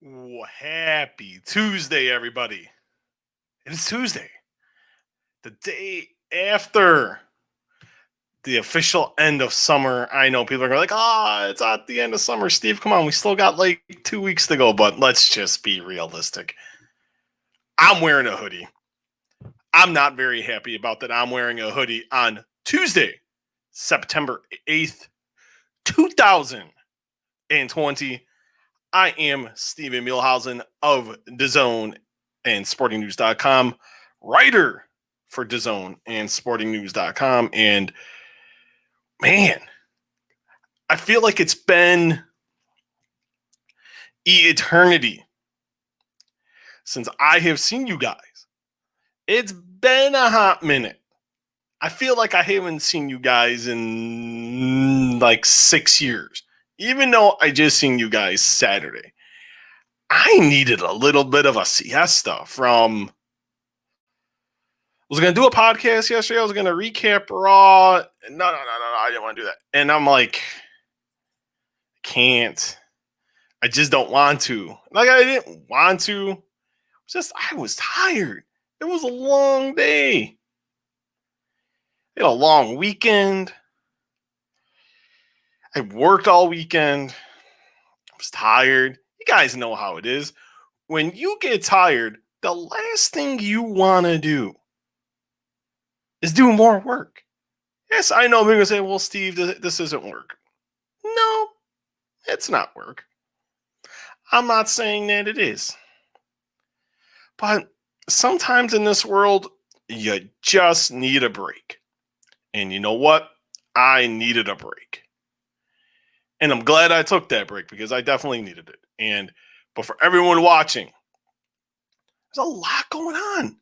Happy Tuesday, everybody. It is Tuesday, the day after the official end of summer. I know people are going like, it's at the end of summer. Steve, come on. We still got like 2 weeks to go, but let's just be realistic. I'm wearing a hoodie. I'm not very happy about that. I'm wearing a hoodie on Tuesday, September 8th, 2020. I am Steven Muehlhausen of DAZN and SportingNews.com, writer for DAZN and SportingNews.com. And man, I feel like it's been eternity since I have seen you guys. It's been a hot minute. I feel like I haven't seen you guys in like 6 years, even though I just seen you guys Saturday. I needed a little bit of a siesta from. I was going to do a podcast yesterday. I was going to recap Raw. No. I didn't want to do that. And I'm like, can't. I just don't want to. Like, I didn't want to. I was tired. It was a long day. I had a long weekend. I worked all weekend. I was tired. You guys know how it is. When you get tired, the last thing you want to do is do more work. Yes, I know. We're going to say, well, Steve, this isn't work. No, it's not work. I'm not saying that it is. But sometimes in this world, you just need a break. And you know what? I needed a break. And I'm glad I took that break because I definitely needed it. But for everyone watching, there's a lot going on.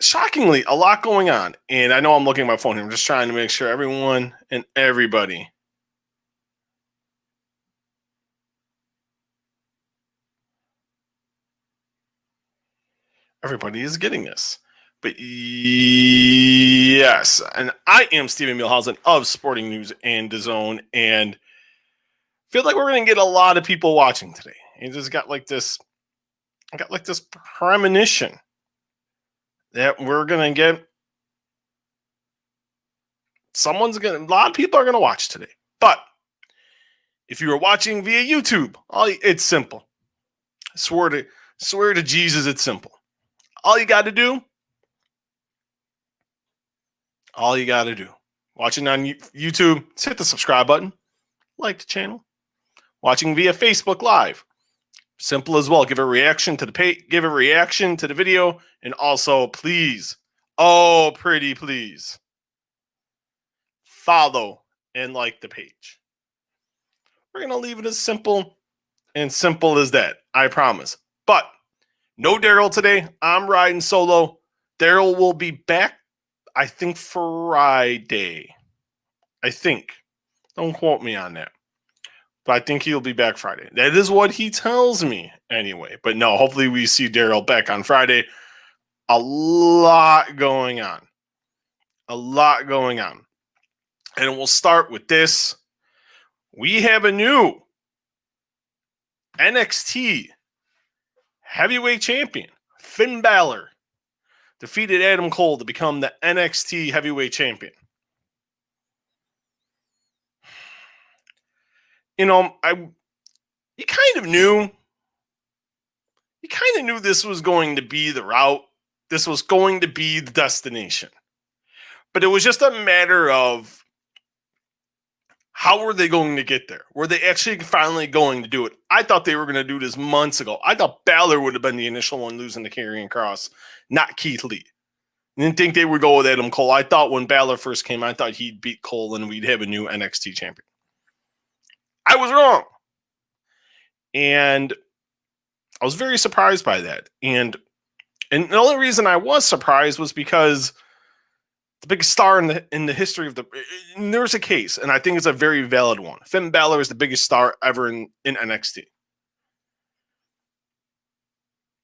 Shockingly, a lot going on. And I know I'm looking at my phone here. I'm just trying to make sure everyone and everybody is getting this. But yes, and I am Steven Muehlhausen of Sporting News and DAZN, and feel like we're going to get a lot of people watching today. And just got like this, premonition that we're going to get. A lot of people are going to watch today. But if you are watching via YouTube, it's simple. I swear to Jesus, it's simple. All you got to do, watching on YouTube, hit the subscribe button, like the channel. Watching via Facebook Live, simple as well. Give a reaction to the video, and also please, pretty please, follow and like the page. We're gonna leave it as simple as that. I promise. But no Daryl today. I'm riding solo. Daryl will be back, I think, Friday. I think. Don't quote me on that. But I think he'll be back Friday. That is what he tells me anyway. But no, hopefully we see Daryl back on Friday. A lot going on. And we'll start with this. We have a new NXT heavyweight champion. Finn Balor defeated Adam Cole to become the NXT heavyweight champion. You know, you kind of knew this was going to be the route. This was going to be the destination. But it was just a matter of how were they going to get there? Were they actually finally going to do it? I thought they were going to do this months ago. I thought Balor would have been the initial one losing to Karrion Kross, not Keith Lee. I didn't think they would go with Adam Cole. I thought when Balor first came, I thought he'd beat Cole and we'd have a new NXT champion. I was wrong. And I was very surprised by that. And the only reason I was surprised was because the biggest star in the history of there's a case, and I think it's a very valid one. Finn Balor is the biggest star ever in NXT.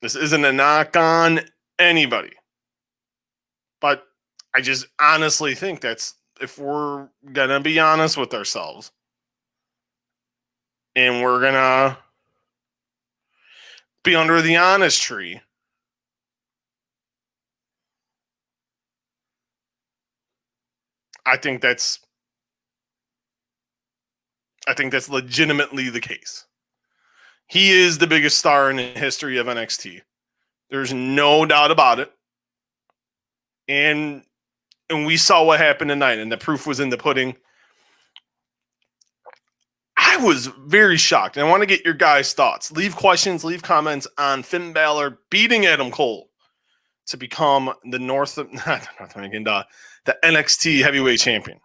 This isn't a knock on anybody. But I just honestly think that's, if we're going to be honest with ourselves, and we're going to Be under the honest tree. I think that's legitimately the case. He is the biggest star in the history of NXT. There's no doubt about it. And we saw what happened tonight, and the proof was in the pudding. I was very shocked, and I want to get your guys' thoughts. Leave questions, leave comments on Finn Balor beating Adam Cole to become the the NXT heavyweight champion.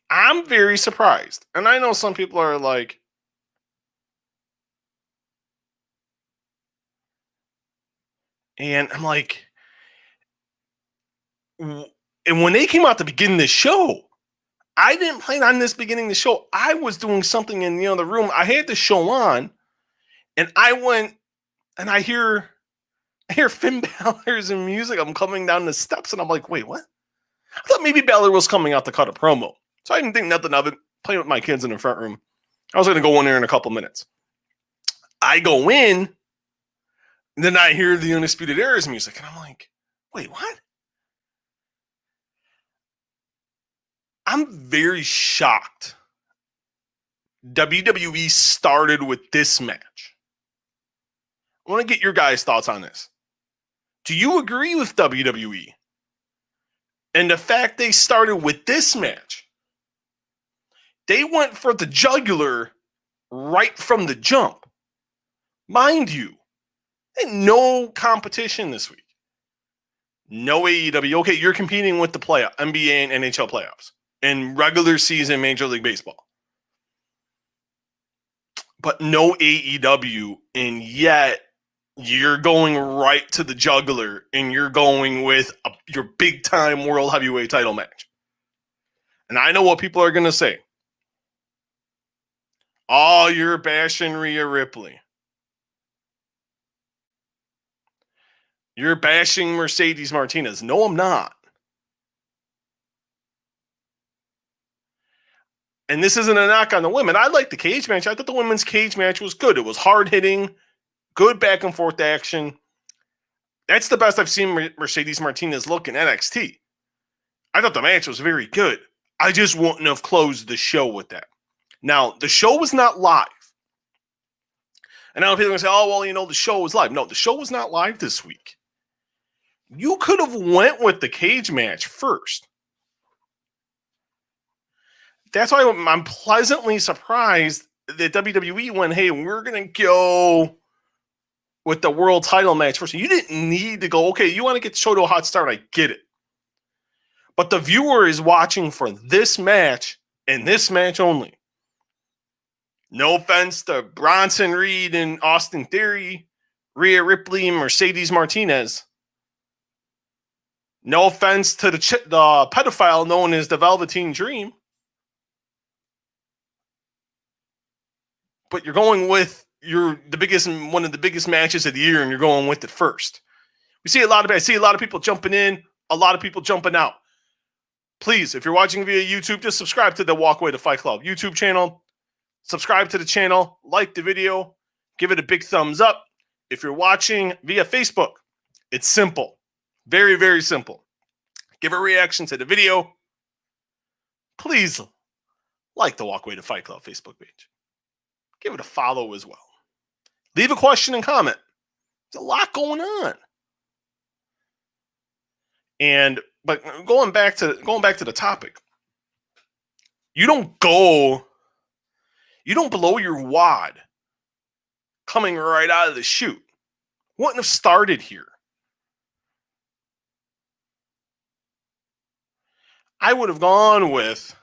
I'm very surprised. And I know some people are like, and I'm like, and when they came out to begin this show, I didn't plan on this beginning the show. I was doing something in the other room. I had the show on, and I went, and I hear Finn Balor's music. I'm coming down the steps, and I'm like, wait, what? I thought maybe Balor was coming out to cut a promo. So I didn't think nothing of it. Playing with my kids in the front room. I was going to go in there in a couple minutes. I go in, and then I hear the Undisputed Era's music, and I'm like, wait, what? I'm very shocked. WWE started with this match. I want to get your guys' thoughts on this. Do you agree with WWE? And the fact they started with this match, they went for the jugular right from the jump. Mind you, no competition this week. No AEW. Okay, you're competing with the playoff, NBA and NHL playoffs, and regular season Major League Baseball. But no AEW, and yet you're going right to the jugular, and you're going with your big-time World Heavyweight title match. And I know what people are going to say. Oh, you're bashing Rhea Ripley. You're bashing Mercedes Martinez. No, I'm not. And this isn't a knock on the women. I like the cage match. I thought the women's cage match was good. It was hard-hitting, good back-and-forth action. That's the best I've seen Mercedes Martinez look in NXT. I thought the match was very good. I just wouldn't have closed the show with that. Now, the show was not live. And I know people are going to say, oh, well, the show was live. No, the show was not live this week. You could have went with the cage match first. That's why I'm pleasantly surprised that WWE went, hey, we're going to go with the world title match first. You didn't need to go, okay, you want to get the show to a hot start. I get it. But the viewer is watching for this match and this match only. No offense to Bronson Reed and Austin Theory, Rhea Ripley and Mercedes Martinez. No offense to the pedophile known as the Velveteen Dream. But you're going with one of the biggest matches of the year, and you're going with it first. I see a lot of people jumping in, a lot of people jumping out. Please, if you're watching via YouTube, just subscribe to the Walkway to Fight Club YouTube channel. Subscribe to the channel, like the video, give it a big thumbs up. If you're watching via Facebook, it's simple. Very, very simple. Give a reaction to the video. Please like the Walkway to Fight Club Facebook page. Give it a follow as well. Leave a question and comment. There's a lot going on. But going back to the topic, you don't blow your wad coming right out of the chute. Wouldn't have started here. I would have gone with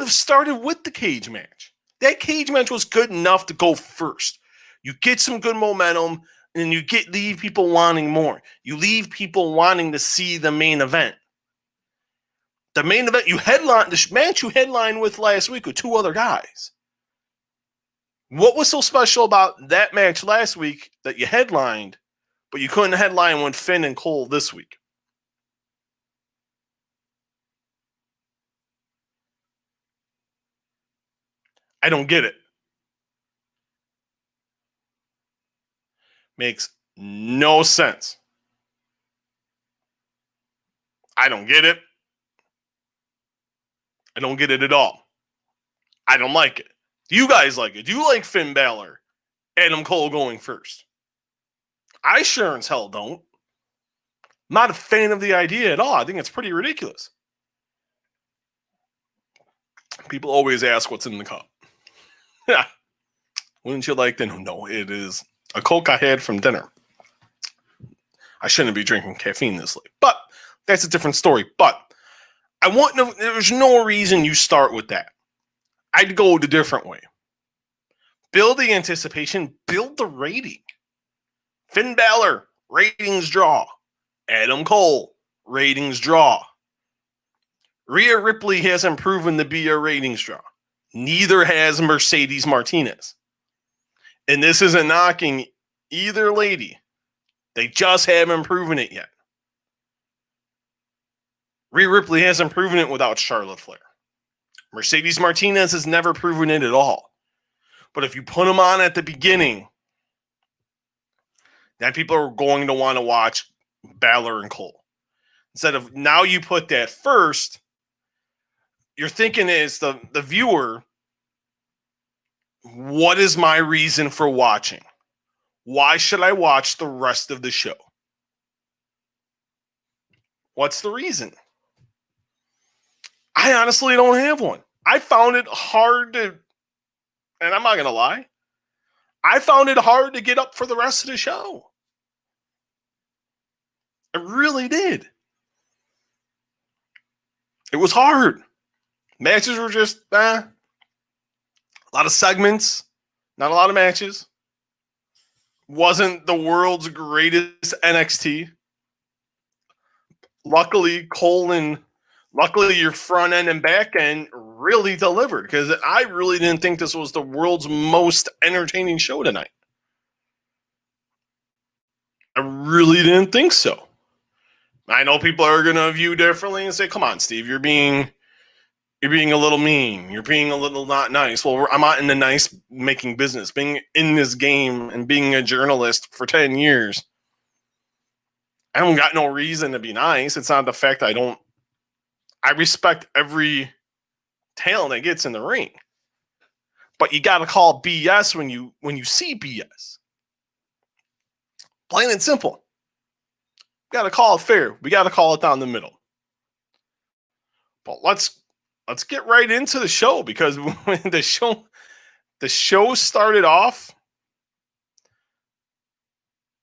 started with the cage match. That cage match was good enough to go first. You get some good momentum, and you leave people wanting more. You leave people wanting to see the main event. The main event, the match you headlined with last week with two other guys. What was so special about that match last week that you headlined, but you couldn't headline with Finn and Cole this week? I don't get it. Makes no sense. I don't get it. I don't get it at all. I don't like it. Do you guys like it? Do you like Finn Balor, Adam Cole going first? I sure as hell don't. I'm not a fan of the idea at all. I think it's pretty ridiculous. People always ask what's in the cup. Yeah. Wouldn't you like to know? No, it is a Coke I had from dinner. I shouldn't be drinking caffeine this late, but that's a different story. But there's no reason you start with that. I'd go the different way. Build the anticipation, build the rating. Finn Balor, ratings draw. Adam Cole, ratings draw. Rhea Ripley hasn't proven to be a ratings draw. Neither has Mercedes Martinez. And this isn't knocking either lady. They just haven't proven it yet. Rhea Ripley hasn't proven it without Charlotte Flair. Mercedes Martinez has never proven it at all. But if you put them on at the beginning, then people are going to want to watch Balor and Cole. Instead of now you put that first, you're thinking as the viewer, what is my reason for watching? Why should I watch the rest of the show? What's the reason? I honestly don't have one. I found it hard to, and I'm not going to lie, I found it hard to get up for the rest of the show. I really did. It was hard. Matches were just, a lot of segments, not a lot of matches. Wasn't the world's greatest NXT. Luckily, luckily your front end and back end really delivered, because I really didn't think this was the world's most entertaining show tonight. I really didn't think so. I know people are going to view differently and say, come on, Steve, you're being a little mean. You're being a little not nice. Well, I'm not in the nice making business. Being in this game and being a journalist for 10 years, I don't got no reason to be nice. It's not the fact I respect every talent that gets in the ring. But you got to call BS when you see BS. Plain and simple. We got to call it fair. We got to call it down the middle. But let's get right into the show, because when the show started off,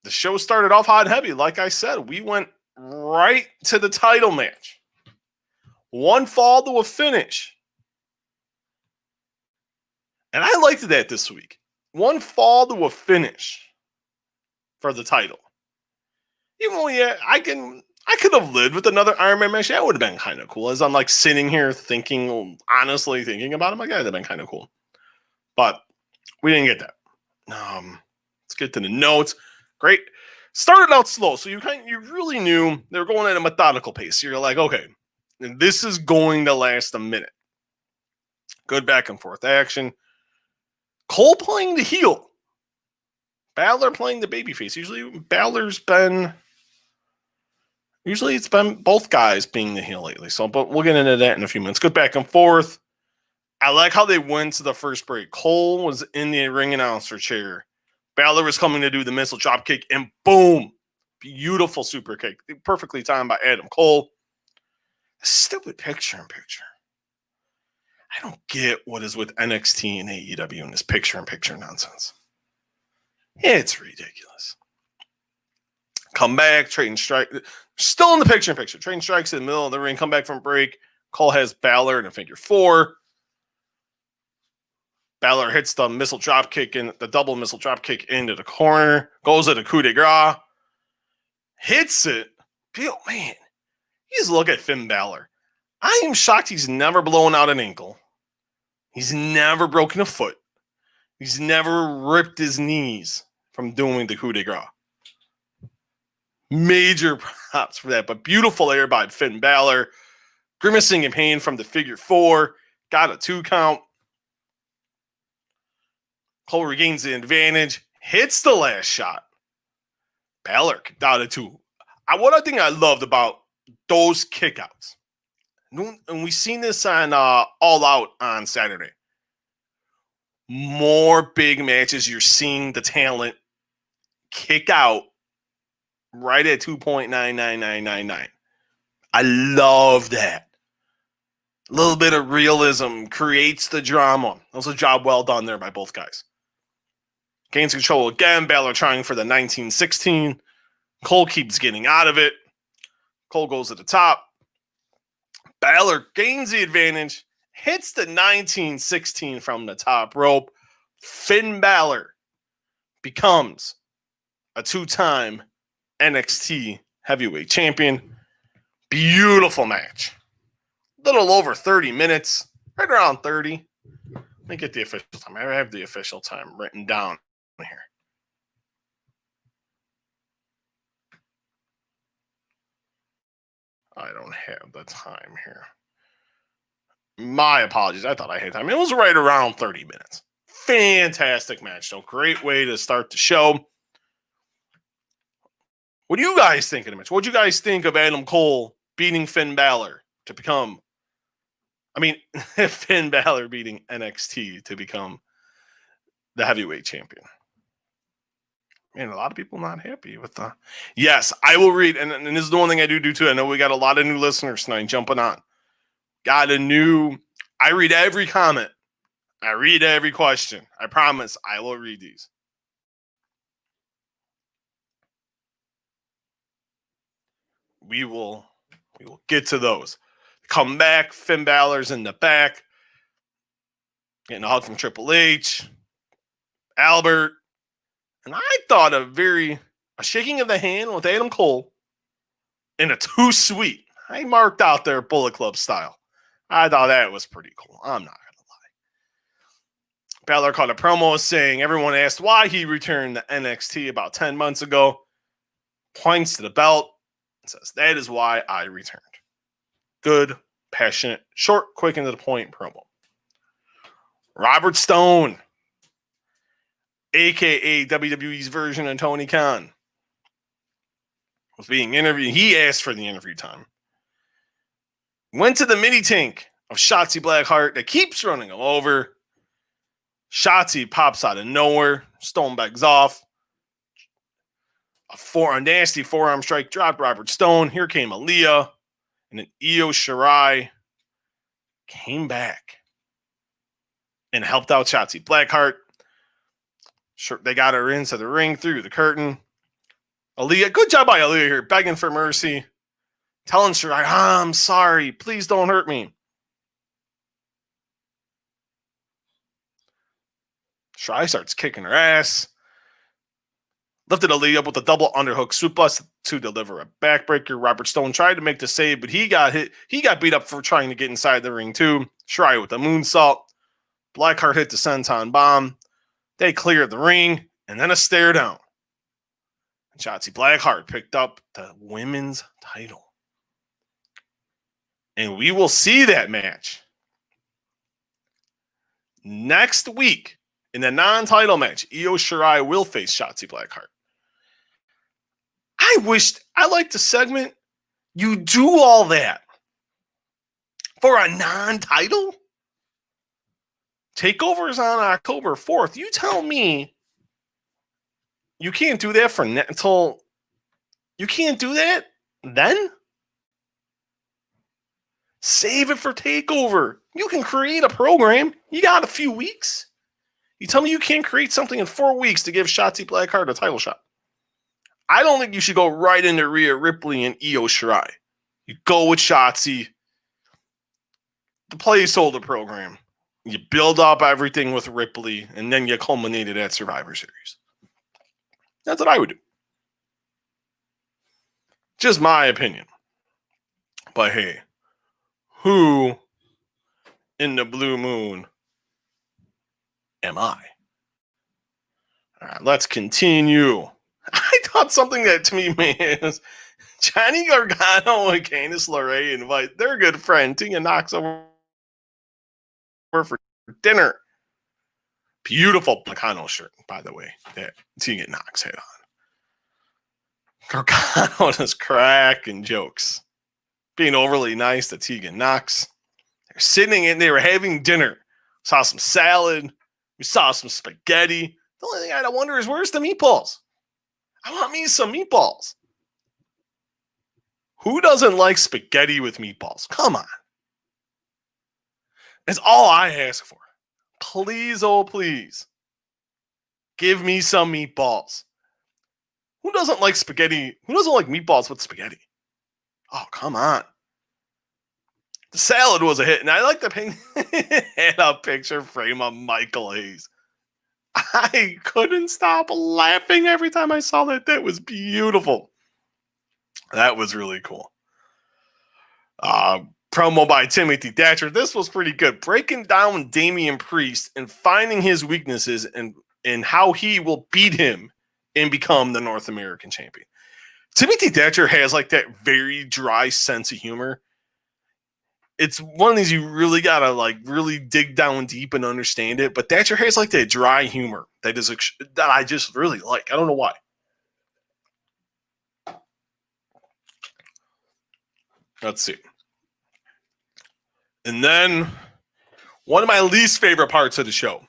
hot and heavy. Like I said, we went right to the title match. One fall to a finish. And I liked that this week. One fall to a finish for the title. Even though, yeah, I could have lived with another Iron Man match. That would have been kind of cool. As I'm like sitting here honestly thinking about it, like, that would have been kind of cool. But we didn't get that. Let's get to the notes. Great. Started out slow, so you really knew they were going at a methodical pace. So you're like, okay, this is going to last a minute. Good back and forth action. Cole playing the heel. Balor playing the babyface. Usually it's been both guys being the heel lately. So, but we'll get into that in a few minutes. Good back and forth. I like how they went to the first break. Cole was in the ring announcer chair. Balor was coming to do the missile drop kick, and boom, beautiful super kick. Perfectly timed by Adam Cole. Stupid picture-in-picture. I don't get what is with NXT and AEW and this picture-in-picture nonsense. It's ridiculous. Come back, trading strike. Still in the picture-in-picture. Trading strikes in the middle of the ring. Come back from break. Cole has Balor in a figure four. Balor hits the missile drop kick in the double missile drop kick into the corner. Goes at a coup de grace. Hits it. Man, you just look at Finn Balor. I am shocked he's never blown out an ankle. He's never broken a foot. He's never ripped his knees from doing the coup de grace. Major props for that. But beautiful air by Finn Balor. Grimacing in pain from the figure four. Got a 2 count. Cole regains the advantage, hits the last shot. Balor kicked out at 2. One thing I loved about those kickouts, and we seen this on All Out on Saturday. More big matches, you're seeing the talent kick out right at 2.99999. I love that. A little bit of realism creates the drama. That was a job well done there by both guys. Gains control again. Balor trying for the 1916. Cole keeps getting out of it. Cole goes to the top. Balor gains the advantage. Hits the 1916 from the top rope. Finn Balor becomes a 2-time NXT heavyweight champion. Beautiful match. Little over 30 minutes. Right around 30. Let me get the official time. I have the official time written down here. I don't have the time here. My apologies. I thought I had time. It was right around 30 minutes. Fantastic match, though. Great way to start the show. What do you guys think of the match? What do you guys think of Adam Cole beating Finn Balor to become... Finn Balor beating NXT to become the heavyweight champion? Man, a lot of people not happy with the... Yes, I will read, and this is the one thing I do too. I know we got a lot of new listeners tonight jumping on. I read every comment. I read every question. I promise I will read these. We will get to those. Come back. Finn Balor's in the back. Getting a hug from Triple H. Albert. And I thought a shaking of the hand with Adam Cole in a too sweet. I marked out their Bullet Club style. I thought that was pretty cool. I'm not going to lie. Balor caught a promo saying everyone asked why he returned to NXT about 10 months ago. Points to the belt and says, that is why I returned. Good, passionate, short, quick, and to the point promo. Robert Stone, a.k.a. WWE's version of Tony Khan, was being interviewed. He asked for the interview time. Went to the mini tank of Shotzi Blackheart that keeps running him over. Shotzi pops out of nowhere. Stone backs off. A nasty forearm strike dropped Robert Stone. Here came Aaliyah. And then Io Shirai came back and helped out Shotzi Blackheart. Sure, they got her into the ring through the curtain. Aaliyah, good job by Aaliyah here, begging for mercy. Telling Shirai, I'm sorry. Please don't hurt me. Shirai starts kicking her ass. Lifted Aaliyah up with a double underhook suplex to deliver a backbreaker. Robert Stone tried to make the save, but he got hit. He got beat up for trying to get inside the ring too. Shirai with the moonsault. Blackheart hit the senton bomb. They cleared the ring, and then a stare down. And Shotzi Blackheart picked up the women's title. And we will see that match next week in the non-title match. Io Shirai will face Shotzi Blackheart. I like the segment. You do all that for a non-title? Takeover is on October 4th. You tell me you can't do that until you can't do that then? Save it for Takeover. You can create a program. You got a few weeks. You tell me you can't create something in 4 weeks to give Shotzi Blackheart a title shot. I don't think you should go right into Rhea Ripley and Io Shirai. You go with Shotzi. The placeholder program. You build up everything with Ripley, and then you culminate it at Survivor Series. That's what I would do. Just my opinion. But hey, who in the blue moon am I? All right, let's continue. I thought something that to me, man, is Johnny Gargano and Candice LeRae invite their good friend Tina Knox over for dinner. Beautiful Gargano shirt, by the way, that Tegan Knox had on. Gargano is cracking jokes, being overly nice to Tegan Knox. They're sitting in, they were having dinner. Saw some salad. We saw some spaghetti. The only thing I wonder is, where's the meatballs? I want me some meatballs. Who doesn't like spaghetti with meatballs? Come on. That's all I ask for. Please, oh please, give me some meatballs. Who doesn't like spaghetti? Who doesn't like meatballs with spaghetti? Oh, come on. The salad was a hit, and I like the had a picture frame of Michael Hayes. I couldn't stop laughing every time I saw that. That was beautiful. That was really cool. Promo by Timothy Thatcher. This was pretty good. Breaking down Damian Priest and finding his weaknesses and how he will beat him and become the North American champion. Timothy Thatcher has like that very dry sense of humor. It's one of these you really gotta like really dig down deep and understand it. But Thatcher has like that dry humor that I just really like. I don't know why. Let's see. And then one of my least favorite parts of the show.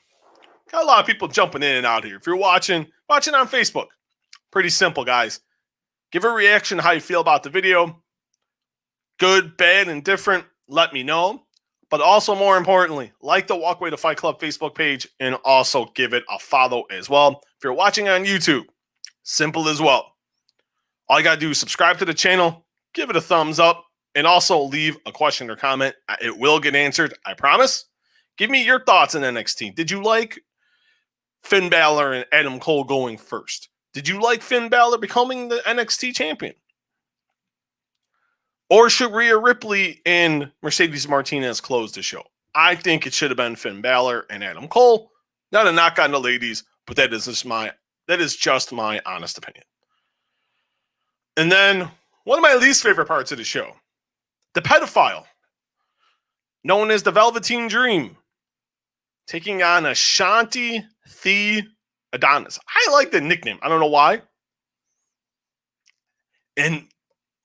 Got a lot of people jumping in and out here. If you're watching on Facebook, pretty simple, guys. Give a reaction how you feel about the video. Good, bad, indifferent. Let me know. But also, more importantly, like the Walkway to Fight Club Facebook page and also give it a follow as well. If you're watching on YouTube, simple as well. All you got to do is subscribe to the channel, give it a thumbs up, and also leave a question or comment. It will get answered, I promise. Give me your thoughts on NXT. Did you like Finn Balor and Adam Cole going first? Did you like Finn Balor becoming the NXT champion? Or should Rhea Ripley and Mercedes Martinez close the show? I think it should have been Finn Balor and Adam Cole. Not a knock on the ladies, but that is just my honest opinion. And then one of my least favorite parts of the show, the pedophile, known as the Velveteen Dream, taking on Ashanti The Adonis. I like the nickname. I don't know why. And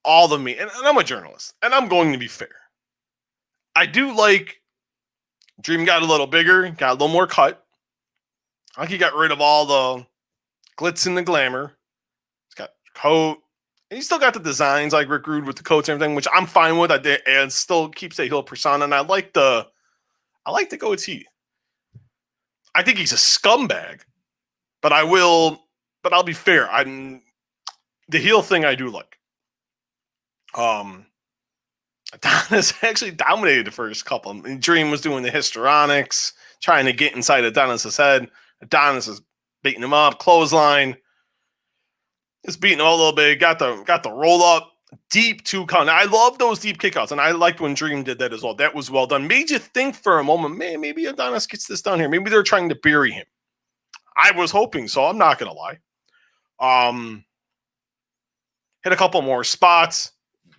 all of me, and I'm a journalist, and I'm going to be fair. I do like Dream got a little bigger, got a little more cut. I think he got rid of all the glitz and the glamour. He's got a coat. And he still got the designs like Rick Rude with the coats and everything, which I'm fine with. And still keeps the heel persona. And I like the goatee. I think he's a scumbag, but I'll be fair. The heel thing I do like. Adonis actually dominated the first couple. Dream was doing the histrionics, trying to get inside Adonis's head. Adonis is beating him up, clothesline. Just beating him a little bit. Got the roll up, deep 2 count. I love those deep kickouts, and I liked when Dream did that as well. That was well done. Made you think for a moment, man, maybe Adonis gets this done here. Maybe they're trying to bury him. I was hoping so. I'm not gonna lie. Hit a couple more spots.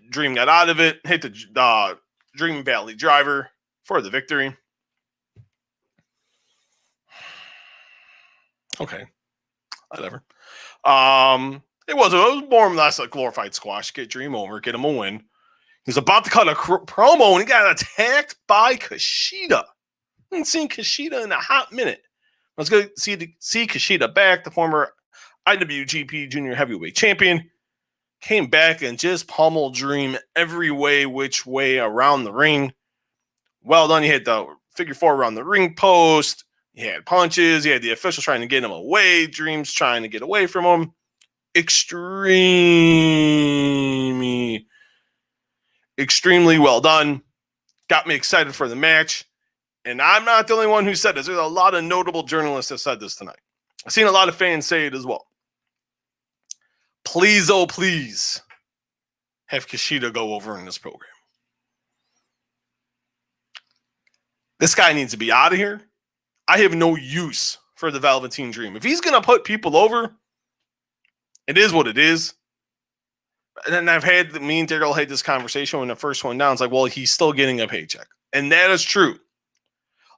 Dream got out of it. Hit the Dream Valley Driver for the victory. Okay, whatever. It was more or less a glorified squash. Get Dream over, get him a win. He's about to cut a promo, and he got attacked by Kushida. I haven't seen Kushida in a hot minute. Let's go see Kushida back, the former IWGP Junior Heavyweight Champion. Came back and just pummeled Dream every way, which way around the ring. Well done. He hit the figure 4 around the ring post. He had punches. He had the officials trying to get him away. Dream's trying to get away from him. Extremely well done. Got me excited for the match. And I'm not the only one who said this. There's a lot of notable journalists that said this tonight. I've seen a lot of fans say it as well. Please, oh please, have Kushida go over in this program. This guy needs to be out of here. I have no use for the Velveteen Dream. If he's going to put people over, it is what it is. And then me and Daryl had this conversation when the first one down. It's like, well, he's still getting a paycheck. And that is true.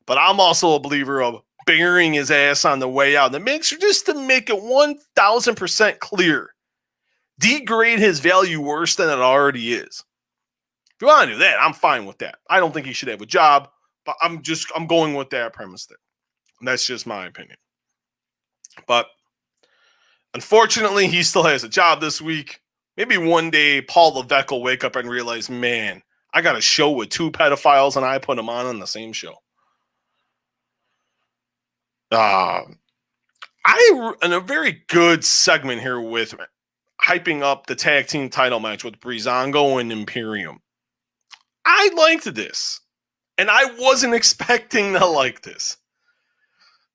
But I'm also a believer of burying his ass on the way out. The mixer, just to make it 1,000% clear, degrade his value worse than it already is. If you want to do that, I'm fine with that. I don't think he should have a job, but I'm going with that premise there. And that's just my opinion. But unfortunately, he still has a job this week. Maybe one day Paul Levesque will wake up and realize, man, I got a show with 2 pedophiles and I put them on the same show. In a very good segment here with hyping up the tag team title match with Breezango and Imperium. I liked this, and I wasn't expecting to like this.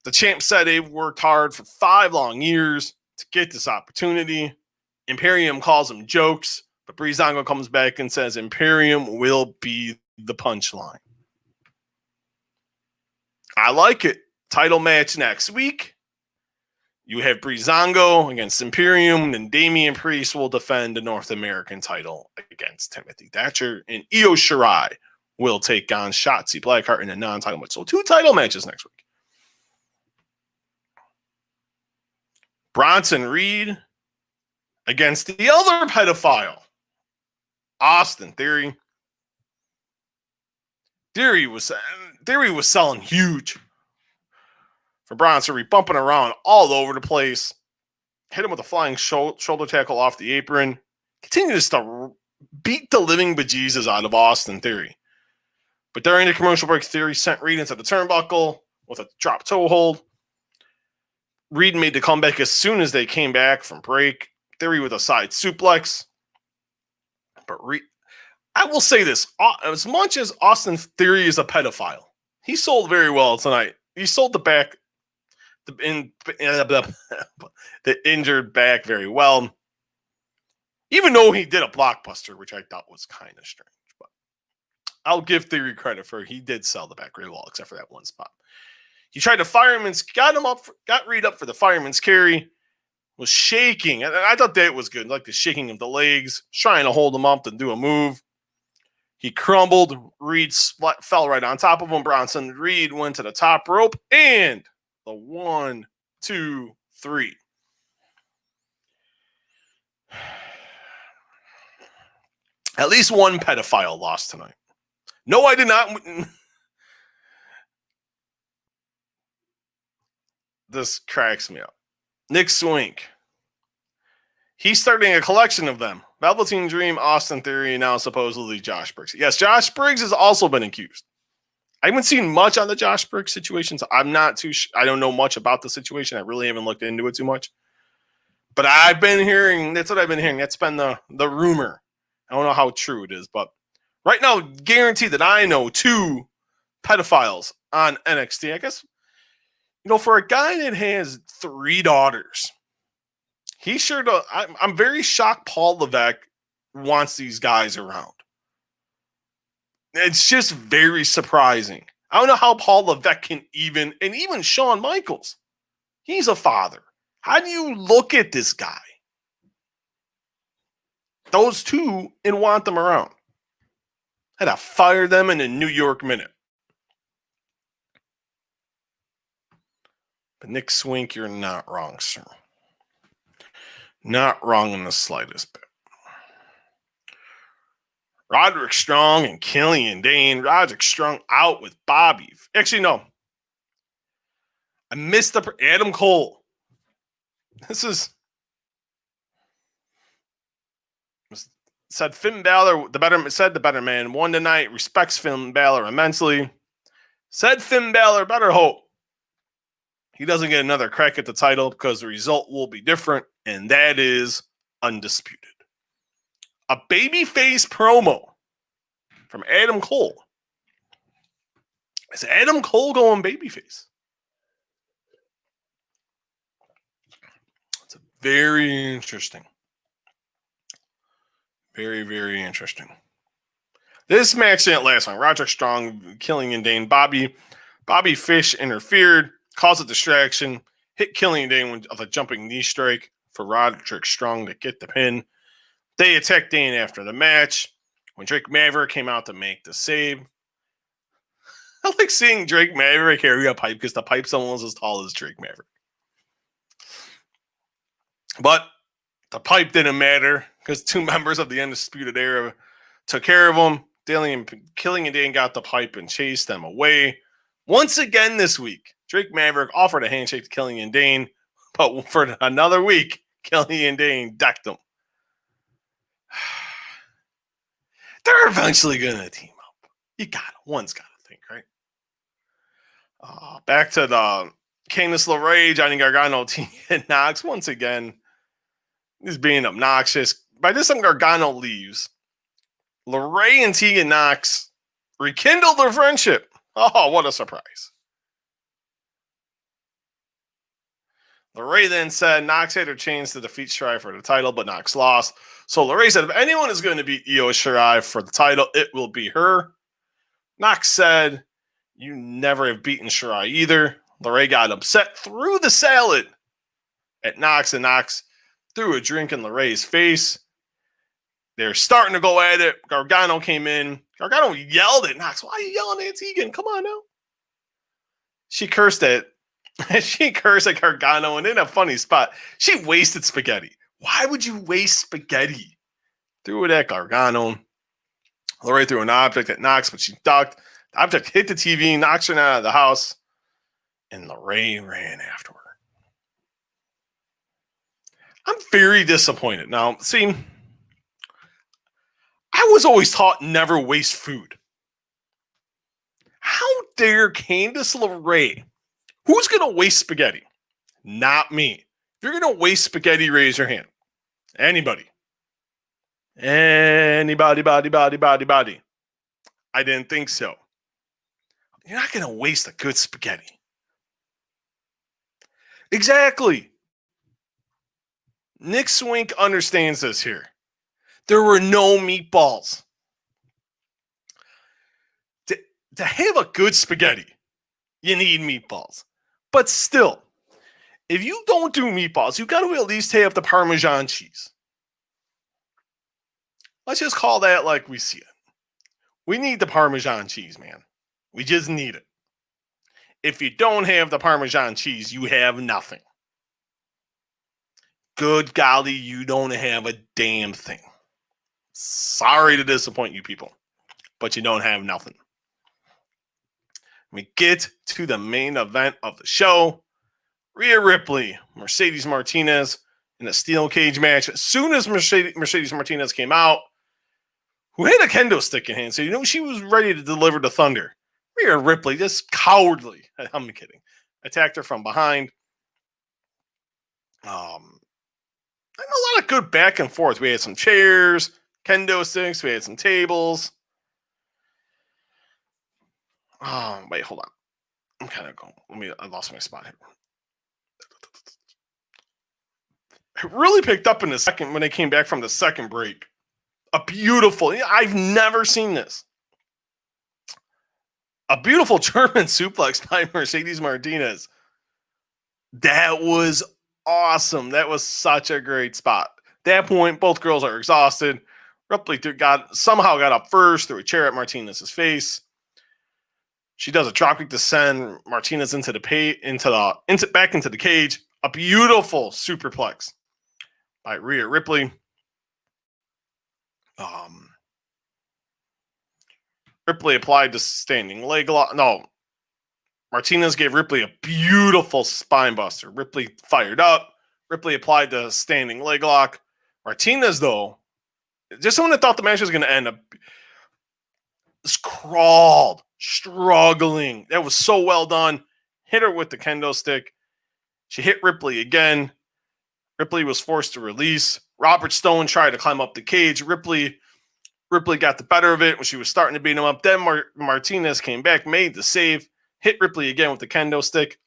The champ said they've worked hard for 5 long years to get this opportunity. Imperium calls them jokes, but Breezango comes back and says Imperium will be the punchline. I like it. Title match next week. You have Breezango against Imperium, and Damian Priest will defend the North American title against Timothy Thatcher, and Io Shirai will take on Shotzi Blackheart in a non-title match. So 2 title matches next week. Bronson Reed against the other pedophile, Austin Theory. Theory was selling huge for Bronson Reed, bumping around all over the place. Hit him with a flying shoulder tackle off the apron. Continues to beat the living bejesus out of Austin Theory. But during the commercial break, Theory sent Reed into the turnbuckle with a drop toe hold. Reed made the comeback as soon as they came back from break. Theory with a side suplex. But I will say this. As much as Austin Theory is a pedophile, he sold very well tonight. He sold the injured back very well. Even though he did a blockbuster, which I thought was kind of strange. But I'll give Theory credit for he did sell the back very well, except for that one spot. He tried to got Reed up for the fireman's carry, was shaking. And I thought that was good, like the shaking of the legs, trying to hold him up to do a move. He crumbled. Reed fell right on top of him. Bronson Reed went to the top rope, and the 1, 2, 3. At least one pedophile lost tonight. No, I did not. This cracks me up. Nick Swink. He's starting a collection of them. Velveteen Dream, Austin Theory, and now supposedly Josh Briggs. Yes, Josh Briggs has also been accused. I haven't seen much on the Josh Briggs situation, so I'm not too I don't know much about the situation. I really haven't looked into it too much. But I've been hearing, that's what I've been hearing. That's been the rumor. I don't know how true it is, but right now, guaranteed that I know 2 pedophiles on NXT. I guess, for a guy that has 3 daughters, he sure does. I'm very shocked Paul Levesque wants these guys around. It's just very surprising. I don't know how Paul Levesque can even Shawn Michaels. He's a father. How do you look at this guy? Those 2 and want them around. Had to fire them in a New York minute. But Nick Swink, you're not wrong, sir. Not wrong in the slightest bit. Roderick Strong and Killian Dane. Roderick Strong out with Bobby. Actually, no. I missed Adam Cole. Said Finn Balor, the better man, won tonight, respects Finn Balor immensely. Said Finn Balor, better hope he doesn't get another crack at the title because the result will be different, and that is undisputed. A babyface promo from Adam Cole. Is Adam Cole going babyface? It's very interesting. Very, very interesting. This match didn't last long. Roderick Strong, Killian Dane, Bobby Fish interfered, caused a distraction, hit Killian Dane with a jumping knee strike for Roderick Strong to get the pin. They attacked Dane after the match. When Drake Maverick came out to make the save, I like seeing Drake Maverick carry a pipe because the pipe's almost as tall as Drake Maverick. But the pipe didn't matter because two members of the Undisputed Era took care of him. Killian Dane got the pipe and chased them away. Once again this week, Drake Maverick offered a handshake to Killian Dane, but for another week, Killian Dane decked him. They're eventually going to team up. You got it. One's got to think, right? Back to the Candice LeRae, Johnny Gargano, Tegan Knox. Once again, he's being obnoxious. By this time, Gargano leaves. LeRae and Tegan Knox rekindled their friendship. Oh, what a surprise. LeRae then said Knox had her chance to defeat Shirai for the title, but Knox lost. So LeRae said, if anyone is going to beat Io Shirai for the title, it will be her. Knox said, you never have beaten Shirai either. LeRae got upset, threw the salad at Knox, and Knox threw a drink in LeRae's face. They're starting to go at it. Gargano came in. Gargano yelled at Knox. Why are you yelling at Tegan? Come on now. She cursed at Gargano, and in a funny spot, she wasted spaghetti. Why would you waste spaghetti? Threw it at Gargano. LeRae threw an object at Knox, but she ducked. The object hit the TV, knocked her out of the house, and LeRae ran after her. I'm very disappointed. Now, see, I was always taught never waste food. How dare Candice LeRae? Who's going to waste spaghetti? Not me. If you're going to waste spaghetti, raise your hand. Anybody. Body. I didn't think so. You're not going to waste a good spaghetti. Exactly. Nick Swink understands this here. There were no meatballs. To have a good spaghetti, you need meatballs. But still, if you don't do meatballs, you got to at least have the Parmesan cheese. Let's just call that like we see it. We need the Parmesan cheese, man. We just need it. If you don't have the Parmesan cheese, you have nothing. Good golly, you don't have a damn thing. Sorry to disappoint you people, but you don't have nothing. We get to the main event of the show. Rhea Ripley, Mercedes Martinez in a steel cage match. As soon as Mercedes Martinez came out, who had a kendo stick in hand, so you know she was ready to deliver the thunder. Rhea Ripley, just cowardly. I'm kidding. Attacked her from behind. And a lot of good back and forth. We had some chairs, kendo sticks. We had some tables. Wait, hold on. I'm kind of going. I lost my spot here. It really picked up in the second when they came back from the second break. A beautiful. I've never seen this. A beautiful German suplex by Mercedes Martinez. That was awesome. That was such a great spot. At that point, both girls are exhausted. Ripley somehow got up first, threw a chair at Martinez's face. She does a dropkick to send Martinez back into the cage. A beautiful superplex by Rhea Ripley. Ripley applied the standing leg lock. No, Martinez gave Ripley a beautiful spine buster. Ripley fired up. Ripley applied the standing leg lock. Martinez, though, just someone that thought the match was going to end up, crawled, struggling. That was so well done. Hit her with the kendo stick. She hit Ripley again. Ripley was forced to release. Robert Stone tried to climb up the cage. Ripley got the better of it when she was starting to beat him up. Then Martinez came back, made the save, hit Ripley again with the kendo stick.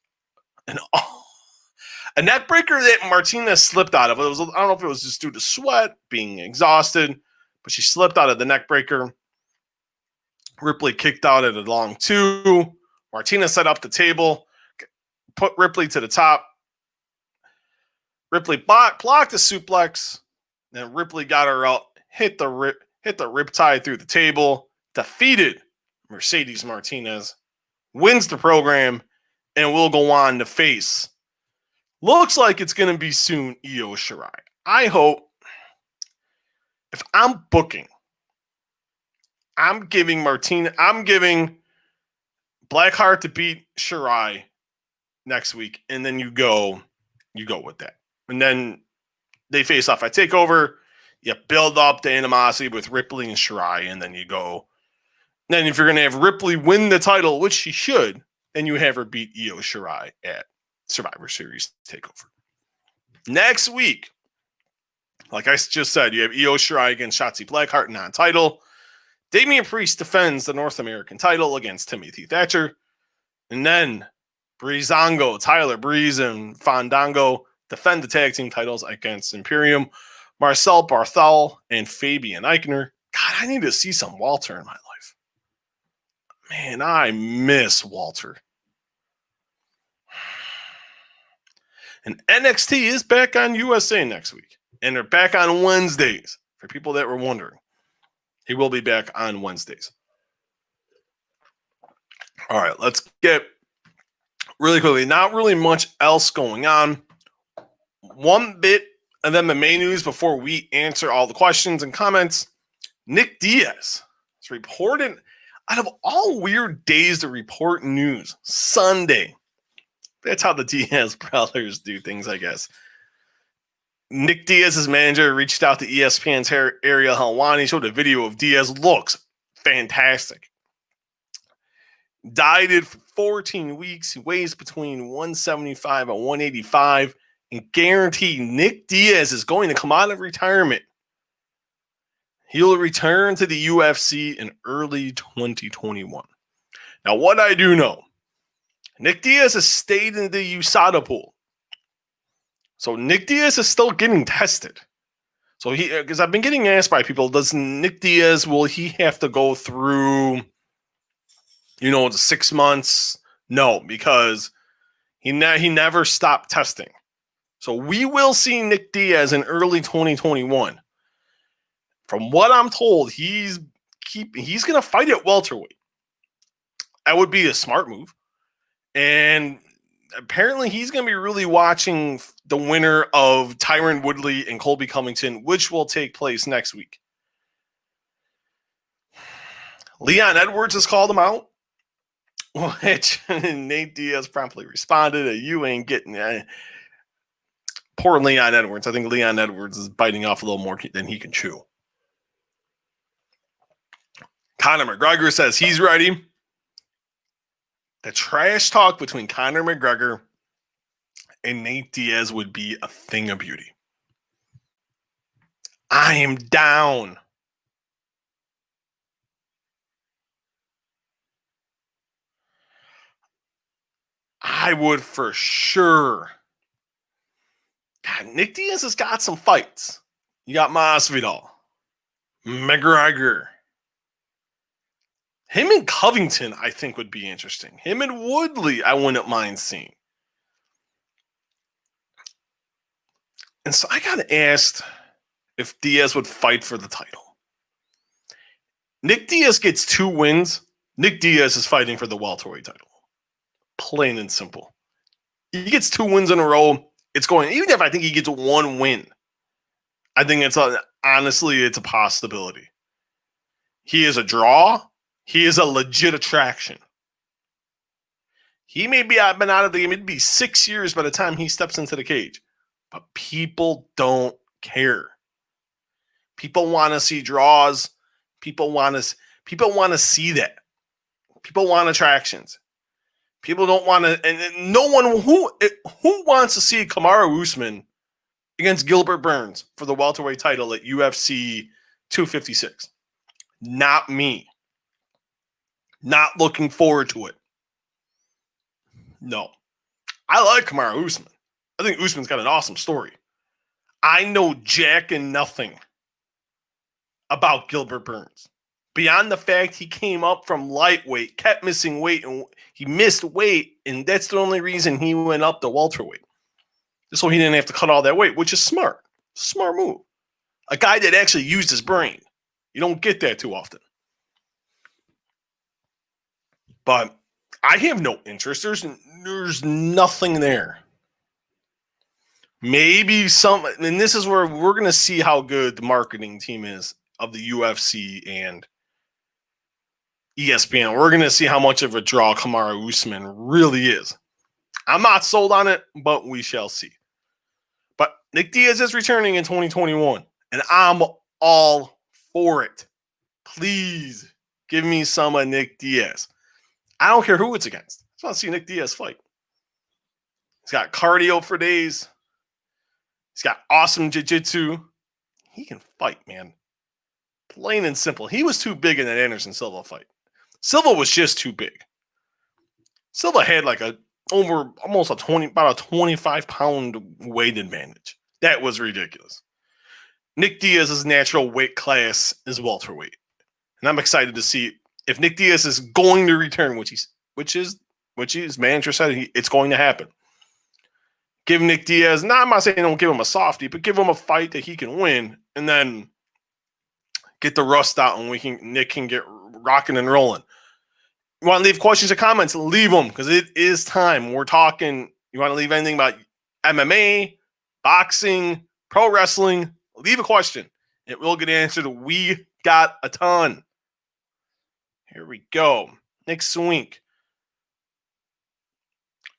And a neck breaker that Martinez slipped out of. I don't know if it was just due to sweat, being exhausted, but she slipped out of the neck breaker. Ripley kicked out at a long two. Martinez set up the table, put Ripley to the top. Ripley blocked the suplex. Then Ripley got her out, hit the riptide through the table, defeated Mercedes Martinez wins the program, and will go on to face. Looks like it's going to be soon Io Shirai. I hope. If I'm booking, I'm giving Blackheart to beat Shirai next week, and then you go with that. And then they face off at TakeOver. You build up the animosity with Ripley and Shirai, and then you go. Then if you're going to have Ripley win the title, which she should, then you have her beat Io Shirai at Survivor Series TakeOver. Next week, like I just said, you have Io Shirai against Shotzi Blackheart, non-title. Damian Priest defends the North American title against Timothy Thatcher. And then Breezango, Tyler Breeze, and Fandango defend the tag team titles against Imperium, Marcel Barthel, and Fabian Eichner. God, I need to see some Walter in my life. Man, I miss Walter. And NXT is back on USA next week. And they're back on Wednesdays. For people that were wondering, he will be back on Wednesdays. All right, let's get really quickly. Not really much else going on. One bit of MMA news before we answer all the questions and comments. Nick Diaz is reported, out of all weird days to report news, Sunday. That's how the Diaz brothers do things, I guess. Nick Diaz's manager reached out to ESPN's Ariel Helwani, showed a video of Diaz. Looks fantastic. Dieted for 14 weeks. He weighs between 175 and 185. And guaranteed Nick Diaz is going to come out of retirement. He'll return to the UFC in early 2021. Now, what I do know, Nick Diaz has stayed in the USADA pool. So Nick Diaz is still getting tested. So because I've been getting asked by people, does Nick Diaz, will he have to go through, the 6 months? No, because he never stopped testing. So we will see Nick Diaz in early 2021. From what I'm told, he's going to fight at welterweight. That would be a smart move. And apparently he's going to be really watching the winner of Tyron Woodley and Colby Covington, which will take place next week. Leon Edwards has called him out, which Nate Diaz promptly responded, you ain't getting that. Poor Leon Edwards. I think Leon Edwards is biting off a little more than he can chew. Conor McGregor says he's ready. The trash talk between Conor McGregor and Nate Diaz would be a thing of beauty. I am down. I would for sure. God, Nick Diaz has got some fights. You got Masvidal, McGregor. Him and Covington, I think, would be interesting. Him and Woodley, I wouldn't mind seeing. And so I got asked if Diaz would fight for the title. Nick Diaz gets 2 wins. Nick Diaz is fighting for the welterweight title. Plain and simple. He gets 2 wins in a row. It's going, even if I think he gets 1 win, I think honestly, it's a possibility. He is a draw. He is a legit attraction. He may be been out of the game. It'd be 6 years by the time he steps into the cage. But people don't care. People want to see draws. People want to see that. People want attractions. People don't want to, and no one who wants to see Kamaru Usman against Gilbert Burns for the welterweight title at UFC 256. Not me. Not looking forward to it. No. I like Kamaru Usman. I think Usman's got an awesome story. I know jack and nothing about Gilbert Burns. Beyond the fact he came up from lightweight, kept missing weight, and he missed weight, and that's the only reason he went up to welterweight. Just so he didn't have to cut all that weight, which is smart. Smart move. A guy that actually used his brain. You don't get that too often. But I have no interest. There's nothing there. Maybe some, and this is where we're going to see how good the marketing team is of the UFC and ESPN. We're going to see how much of a draw Kamaru Usman really is. I'm not sold on it, but we shall see. But Nick Diaz is returning in 2021, and I'm all for it. Please give me some of Nick Diaz. I don't care who it's against. I just want to see Nick Diaz fight. He's got cardio for days. He's got awesome jiu-jitsu. He can fight, man. Plain and simple. He was too big in that Anderson Silva fight. Silva was just too big. Silva had like about a 25-pound weight advantage. That was ridiculous. Nick Diaz's natural weight class is welterweight. And I'm excited to see if Nick Diaz is going to return, which his manager said it's going to happen. Give Nick Diaz, I'm not saying don't give him a softie, but give him a fight that he can win, and then get the rust out, and Nick can get rocking and rolling. You want to leave questions or comments? Leave them, because it is time. We're talking. You want to leave anything about MMA, boxing, pro wrestling? Leave a question. It will get answered. We got a ton. Here we go. Next week.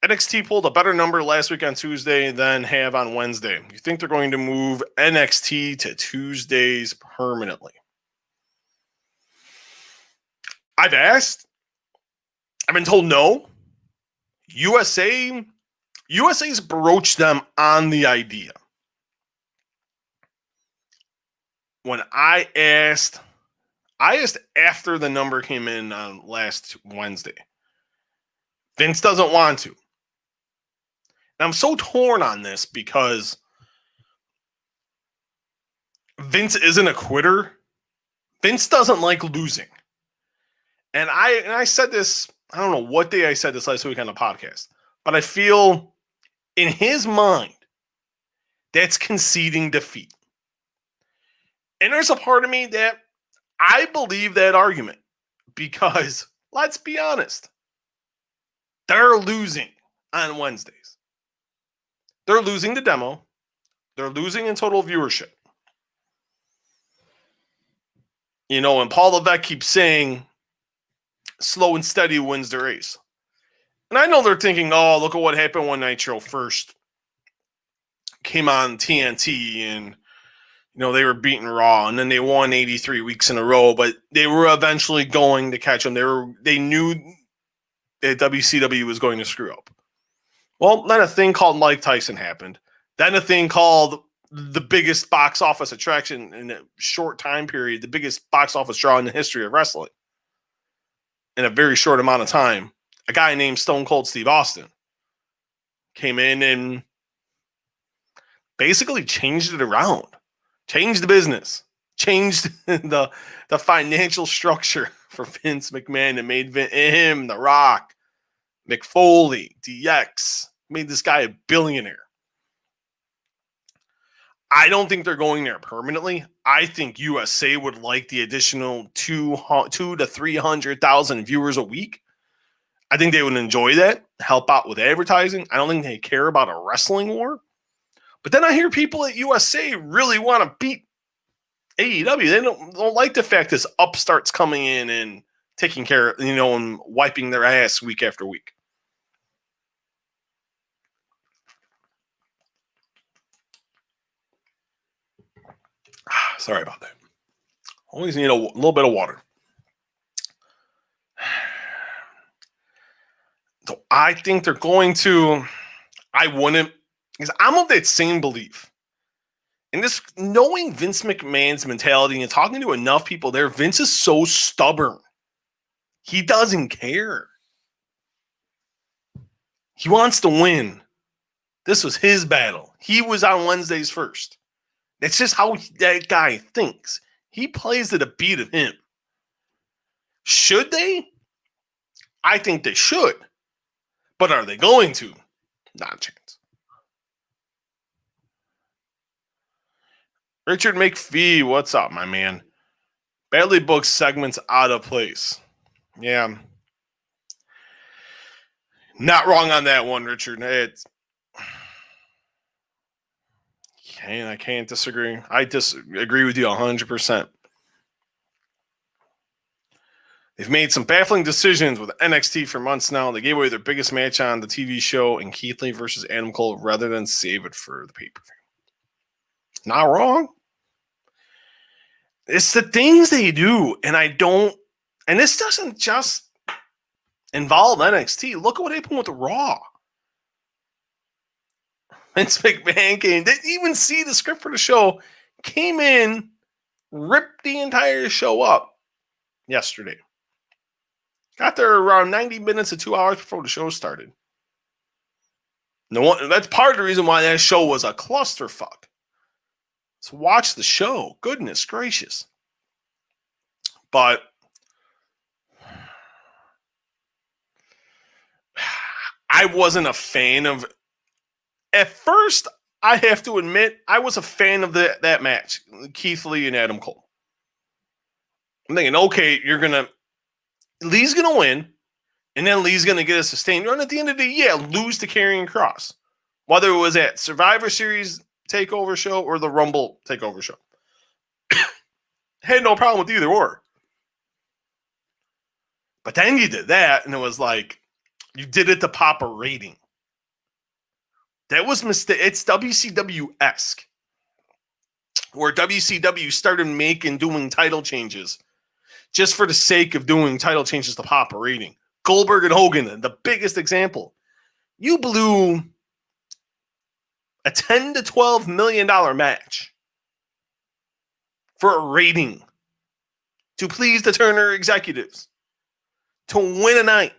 NXT pulled a better number last week on Tuesday than have on Wednesday. You think they're going to move NXT to Tuesdays permanently? I've asked. I've been told no. USA's broached them on the idea. When I asked after the number came in on last Wednesday. Vince doesn't want to. And I'm so torn on this because Vince isn't a quitter. Vince doesn't like losing. And I said this, I don't know what day I said this last week on the podcast, but I feel in his mind, that's conceding defeat. And there's a part of me that I believe that argument because, let's be honest, they're losing on Wednesdays. They're losing the demo. They're losing in total viewership. You know, and Paul Levesque keeps saying, slow and steady wins the race. And I know they're thinking, oh, look at what happened when Nitro first came on TNT and, you know, they were beating Raw and then they won 83 weeks in a row, but they were eventually going to catch them. They knew that WCW was going to screw up. Well, then a thing called Mike Tyson happened. Then a thing called the biggest box office attraction in a short time period, the biggest box office draw in the history of wrestling. In a very short amount of time, a guy named Stone Cold Steve Austin came in and basically changed it around, changed the business, changed the financial structure for Vince McMahon and made him, The Rock, Mick Foley, DX, made this guy a billionaire. I don't think they're going there permanently. I think USA would like the additional 200 to 300,000 viewers a week. I think they would enjoy that, help out with advertising. I don't think they care about a wrestling war. But then I hear people at USA really want to beat AEW. They don't like the fact this upstart's coming in and taking care of, and wiping their ass week after week. Sorry about that. Always need a little bit of water. So I think they're going to. I wouldn't, because I'm of that same belief. And this, knowing Vince McMahon's mentality and talking to enough people there, Vince is so stubborn. He doesn't care. He wants to win. This was his battle. He was on Wednesdays first. That's just how that guy thinks. He plays to the beat of him. Should they? I think they should. But are they going to? Not a chance. Richard McPhee, what's up, my man? Badly booked segments out of place. Yeah. Not wrong on that one, Richard. I can't disagree. I disagree with you 100%. They've made some baffling decisions with NXT for months now. They gave away their biggest match on the TV show in Keith Lee versus Adam Cole rather than save it for the pay-per-view. Not wrong. It's the things they do, and this doesn't just involve NXT. Look at what happened with Raw. Vince McMahon didn't even see the script for the show, came in, ripped the entire show up yesterday. Got there around 90 minutes to 2 hours before the show started. That's part of the reason why that show was a clusterfuck. So watch the show. Goodness gracious. But I wasn't a fan of. At first, I have to admit, I was a fan of that match, Keith Lee and Adam Cole. I'm thinking, okay, Lee's gonna win, and then Lee's gonna get a sustained run at the end of the year, lose to Karrion Kross, whether it was at Survivor Series takeover show or the Rumble takeover show. Had no problem with either or. But then you did that, and it was like you did it to pop a rating. That was mistake. It's WCW-esque, where WCW started doing title changes just for the sake of doing title changes to pop a rating. Goldberg and Hogan, the biggest example. You blew a $10 to $12 million match for a rating to please the Turner executives to win a night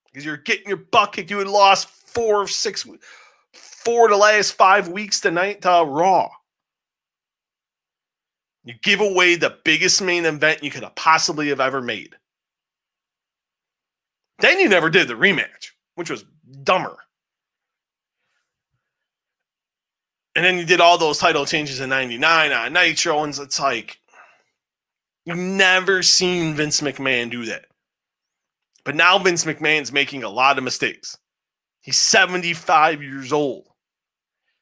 because you're getting your butt kicked. You had lost 4 of 6, 4 of the last 5 weeks tonight to Raw. You give away the biggest main event you could have possibly have ever made. Then you never did the rematch, which was dumber. And then you did all those title changes in 99 on Nitro, and it's like, you've never seen Vince McMahon do that. But now Vince McMahon's making a lot of mistakes. He's 75 years old.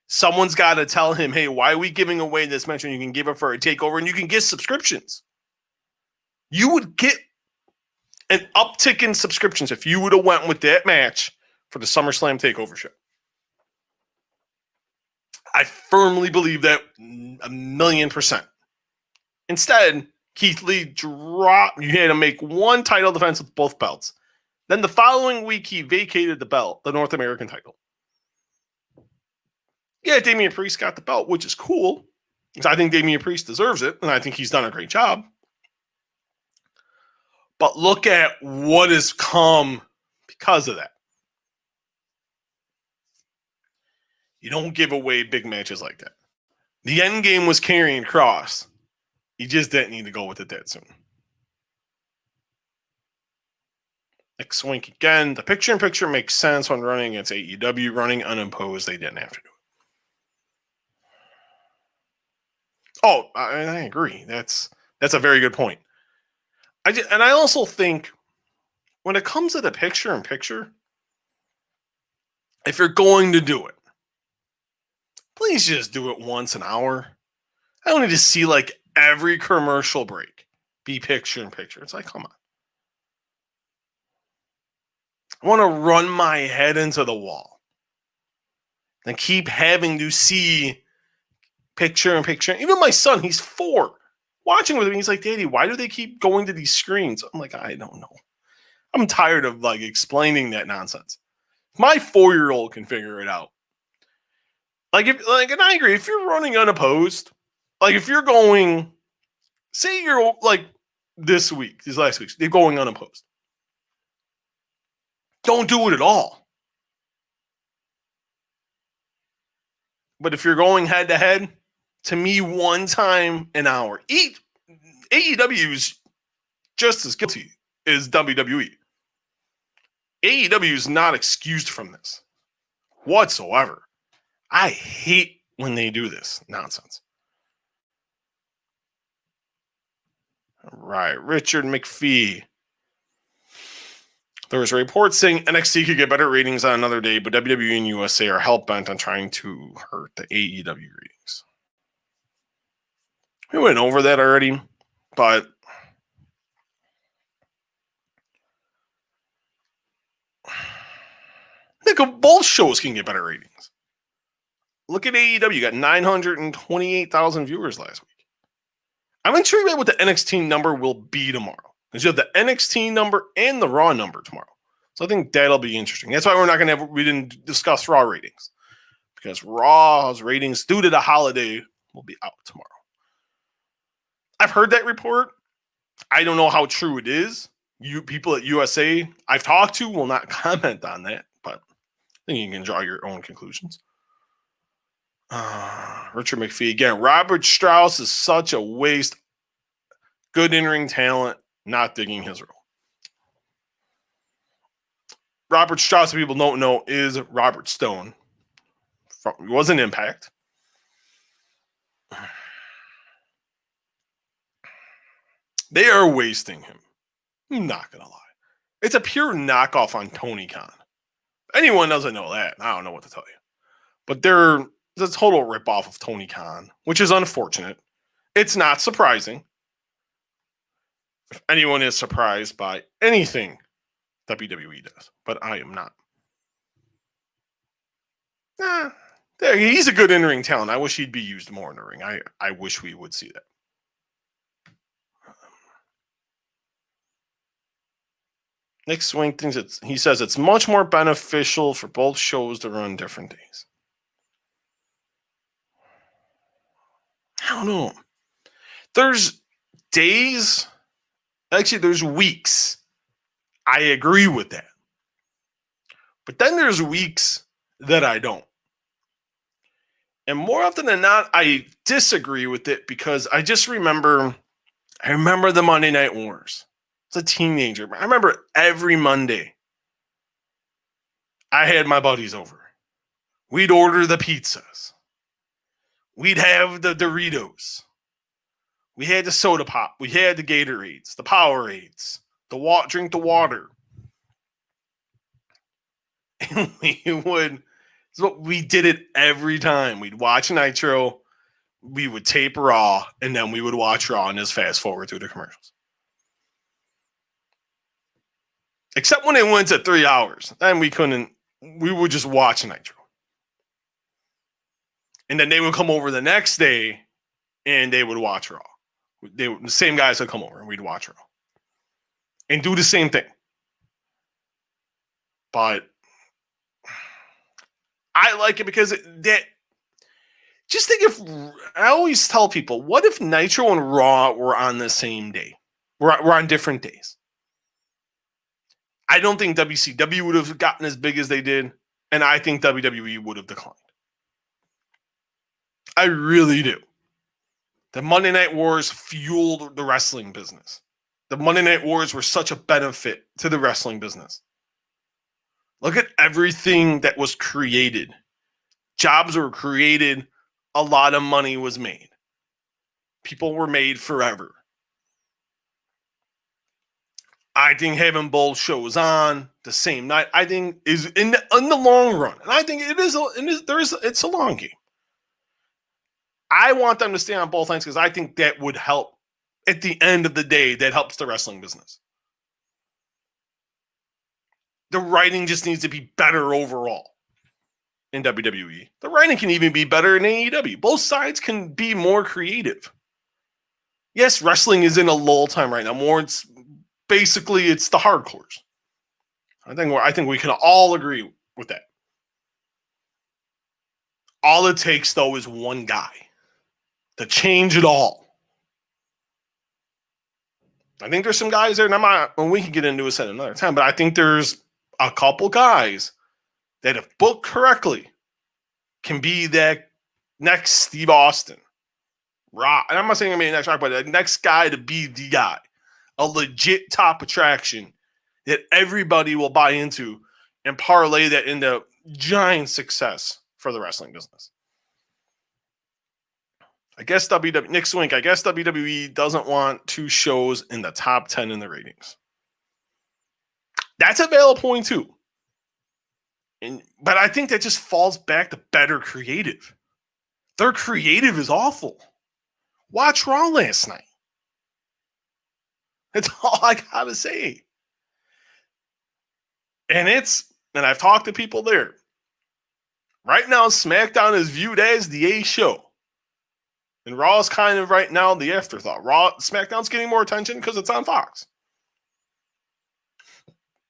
Someone's got to tell him, hey, why are we giving away this match when you can give it for a takeover and you can get subscriptions? You would get an uptick in subscriptions if you would have went with that match for the SummerSlam takeover show. I firmly believe that 1,000,000%. Instead, Keith Lee dropped. You had to make one title defense with both belts. Then the following week, he vacated the belt, the North American title. Yeah, Damian Priest got the belt, which is cool, because I think Damian Priest deserves it, and I think he's done a great job. But look at what has come because of that. You don't give away big matches like that. The end game was Karrion Kross. You just didn't need to go with it that soon. Nick Swink again. The picture-in-picture makes sense when running against AEW. Running unimposed, they didn't have to do it. Oh, I agree. That's a very good point. I also think when it comes to the picture-in-picture, if you're going to do it, please just do it once an hour. I don't need to see like every commercial break be picture-in-picture. It's like, come on. I want to run my head into the wall and keep having to see picture-in-picture. Even my son, he's 4, watching with me. He's like, Daddy, why do they keep going to these screens? I'm like, I don't know. I'm tired of like explaining that nonsense. My 4-year-old can figure it out. And I agree, if you're running unopposed, like if you're going, say you're like these last weeks, they're going unopposed. Don't do it at all. But if you're going head to head, to me, one time an hour. AEW is just as guilty as WWE. AEW is not excused from this whatsoever. I hate when they do this nonsense. All right, Richard McPhee. There was reports saying NXT could get better ratings on another day, but WWE and USA are hell-bent on trying to hurt the AEW ratings. We went over that already, but think of both shows can get better ratings. Look at AEW, got 928,000 viewers last week. I'm intrigued what the NXT number will be tomorrow. Because you have the NXT number and the Raw number tomorrow. So I think that'll be interesting. That's why we didn't discuss Raw ratings. Because Raw's ratings due to the holiday will be out tomorrow. I've heard that report. I don't know how true it is. You people at USA I've talked to will not comment on that, but I think you can draw your own conclusions. Richard McPhee again. Robert Strauss is such a waste. Good in-ring talent, not digging his role. Robert Strauss, people don't know, is Robert Stone. He was an Impact. They are wasting him. I'm not gonna lie. It's a pure knockoff on Tony Khan. If anyone doesn't know that, I don't know what to tell you. But they're a total ripoff of Tony Khan, which is unfortunate. It's not surprising. If anyone is surprised by anything WWE does, but I am not. He's a good in-ring talent. I wish he'd be used more in the ring. I wish we would see that. Nick Swing thinks he says it's much more beneficial for both shows to run different days. I don't know. There's days, actually there's weeks. I agree with that. But then there's weeks that I don't. And more often than not, I disagree with it because I remember the Monday Night Wars. As a teenager, I remember every Monday I had my buddies over. We'd order the pizzas. We'd have the Doritos. We had the soda pop. We had the Gatorades, the Powerades, drink the water. And we did it every time. We'd watch Nitro, we would tape Raw, and then we would watch Raw and just fast forward through the commercials. Except when it went to 3 hours. Then we would just watch Nitro. And then they would come over the next day and they would watch Raw. The same guys would come over and we'd watch Raw. And do the same thing. But I like it because just think I always tell people, what if Nitro and Raw were on the same day? We're on different days. I don't think WCW would have gotten as big as they did, and I think WWE would have declined. I really do. The Monday Night Wars fueled the wrestling business. The Monday Night Wars were such a benefit to the wrestling business. Look at everything that was created. Jobs were created. A lot of money was made. People were made forever. I think having both shows on the same night, I think is in the long run, and I think it's a long game. I want them to stay on both ends because I think that would help. At the end of the day, that helps the wrestling business. The writing just needs to be better overall in WWE. The writing can even be better in AEW. Both sides can be more creative. Yes, wrestling is in a lull time right now. Basically, it's the hardcores. I think we can all agree with that. All it takes, though, is one guy to change it all. I think there's some guys there, and we can get into this at another time, but I think there's a couple guys that, if booked correctly, can be that next Steve Austin. Rock. And I'm not saying I'm going to be next Rock, but the next guy to be the guy. A legit top attraction that everybody will buy into and parlay that into giant success for the wrestling business. Nick Swink, I guess WWE doesn't want two shows in the top 10 in the ratings. That's a valid point too. But I think that just falls back to better creative. Their creative is awful. Watch Raw last night. That's all I gotta say. And I've talked to people there. Right now, SmackDown is viewed as the A show. And Raw is kind of right now the afterthought. SmackDown's getting more attention because it's on Fox.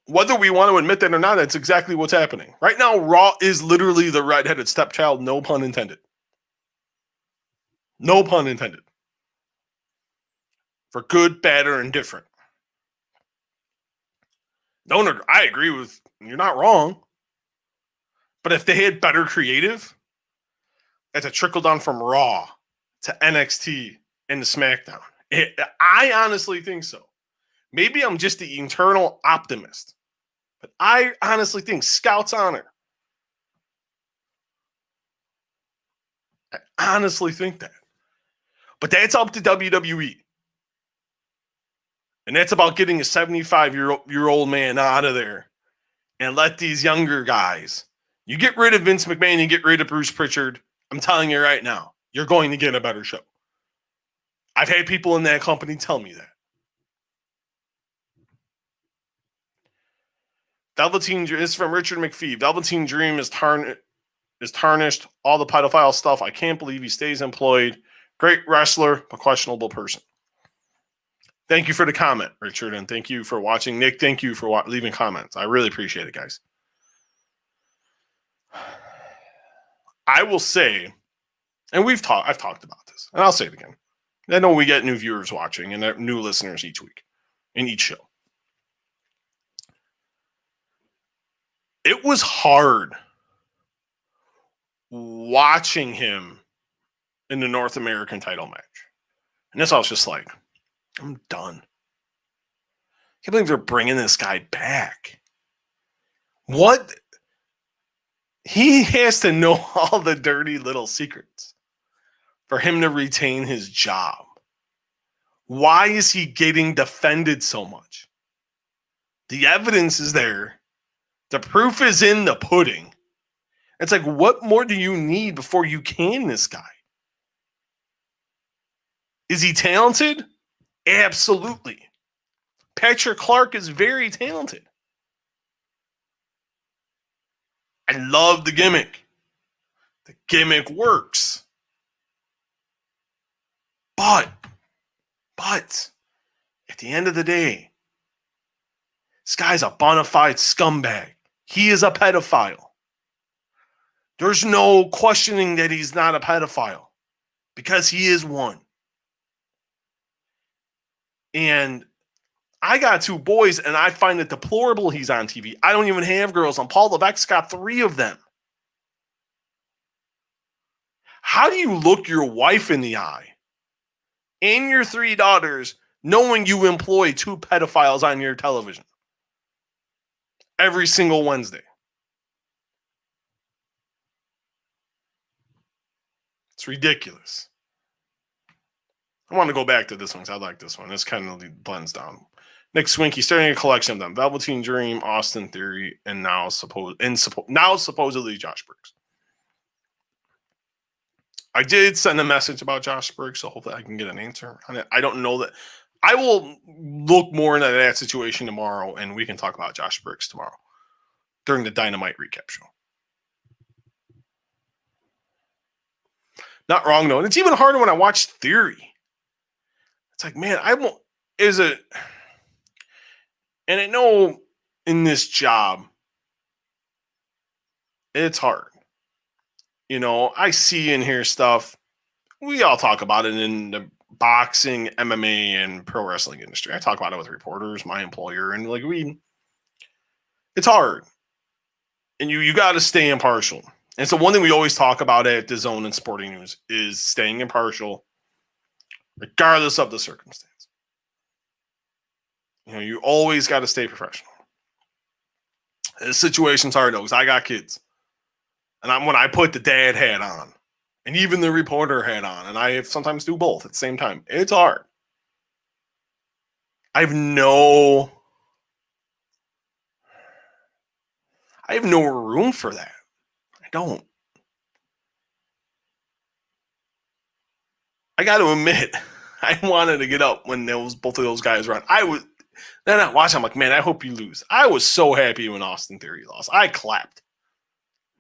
Whether we want to admit that or not, that's exactly what's happening. Right now, Raw is literally the redheaded stepchild, no pun intended. No pun intended. For good, bad, or indifferent. I agree with you're not wrong. But if they had better creative, that's a trickle down from Raw to NXT and to SmackDown. I honestly think so. Maybe I'm just the eternal optimist. But I honestly think Scout's honor. I honestly think that. But that's up to WWE. And that's about getting a 75-year-old man out of there and let these younger guys. You get rid of Vince McMahon and get rid of Bruce Pritchard. I'm telling you right now, you're going to get a better show. I've had people in that company tell me that. Velveteen is from Richard McPhee. Velveteen Dream is tarnished. All the pedophile stuff. I can't believe he stays employed. Great wrestler, but questionable person. Thank you for the comment, Richard, and thank you for watching. Nick, thank you for leaving comments. I really appreciate it, guys. I will say, and I've talked about this, and I'll say it again. I know we get new viewers watching and new listeners each week in each show. It was hard watching him in the North American title match. And this I was just like, I'm done. I can't believe they're bringing this guy back. What? He has to know all the dirty little secrets for him to retain his job. Why is he getting defended so much? The evidence is there. The proof is in the pudding. It's like, what more do you need before you can this guy? Is he talented? Absolutely. Patrick Clark is very talented. I love the gimmick. The gimmick works. But at the end of the day, this guy's a bona fide scumbag. He is a pedophile. There's no questioning that he's not a pedophile because he is one. And I got two boys, and I find it deplorable he's on TV. I don't even have girls. And Paul Levesque's got 3 of them. How do you look your wife in the eye and your 3 daughters knowing you employ 2 pedophiles on your television every single Wednesday? It's ridiculous. I want to go back to this one because I like this one. This kind of blends down. Nick Swinky starting a collection of them: Velveteen Dream, Austin Theory, and now supposedly Josh Briggs. I did send a message about Josh Briggs, so hopefully I can get an answer on it. I don't know that. I will look more into that situation tomorrow, and we can talk about Josh Briggs tomorrow during the Dynamite recap show. Not wrong, though. And it's even harder when I watch Theory. It's like, man, and I know in this job, it's hard. You know, I see and hear stuff. We all talk about it in the boxing, MMA, and pro wrestling industry. I talk about it with reporters, my employer, and it's hard. And you got to stay impartial. And so one thing we always talk about at DAZN and Sporting News is staying impartial, regardless of the circumstance. You know, you always got to stay professional. This situation's hard, though, because I got kids. And when I put the dad hat on, and even the reporter hat on, and I sometimes do both at the same time, it's hard. I have no I have no room for that. I don't. I got to admit, I wanted to get up when both of those guys were on. Then I watched. I'm like, man, I hope you lose. I was so happy when Austin Theory lost. I clapped.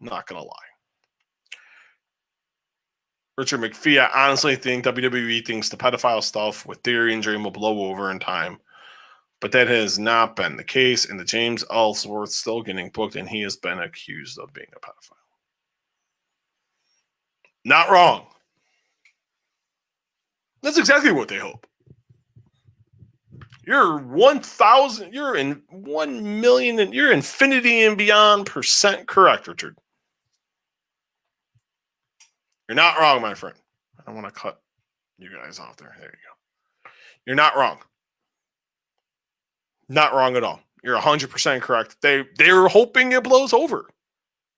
Not gonna lie. Richard McPhee, I honestly think WWE thinks the pedophile stuff with Theory and Dream will blow over in time. But that has not been the case, and the James Ellsworth still getting booked, and he has been accused of being a pedophile. Not wrong. That's exactly what they hope. You're 1,000, you're in 1 million, and you're infinity and beyond % correct, Richard. You're not wrong, my friend. I don't want to cut you guys off there. There you go. You're not wrong. Not wrong at all. You're 100% correct. They're hoping it blows over.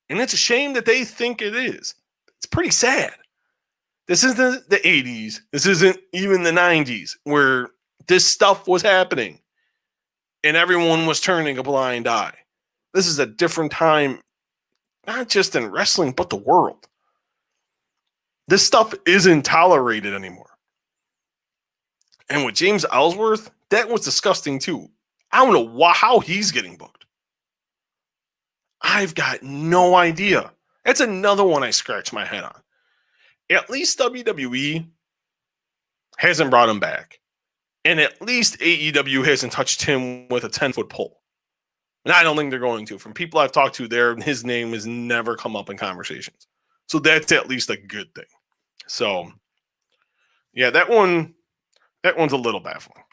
And it's a shame that they think it is. It's pretty sad. This isn't the 80s. This isn't even the 90s where this stuff was happening and everyone was turning a blind eye. This is a different time, not just in wrestling, but the world. This stuff isn't tolerated anymore. And with James Ellsworth, that was disgusting too. I don't know how he's getting booked. I've got no idea. That's another one I scratch my head on. At least WWE hasn't brought him back. And at least AEW hasn't touched him with a 10-foot pole. And I don't think they're going to. From people I've talked to there, his name has never come up in conversations. So that's at least a good thing. So, yeah, that one's a little baffling.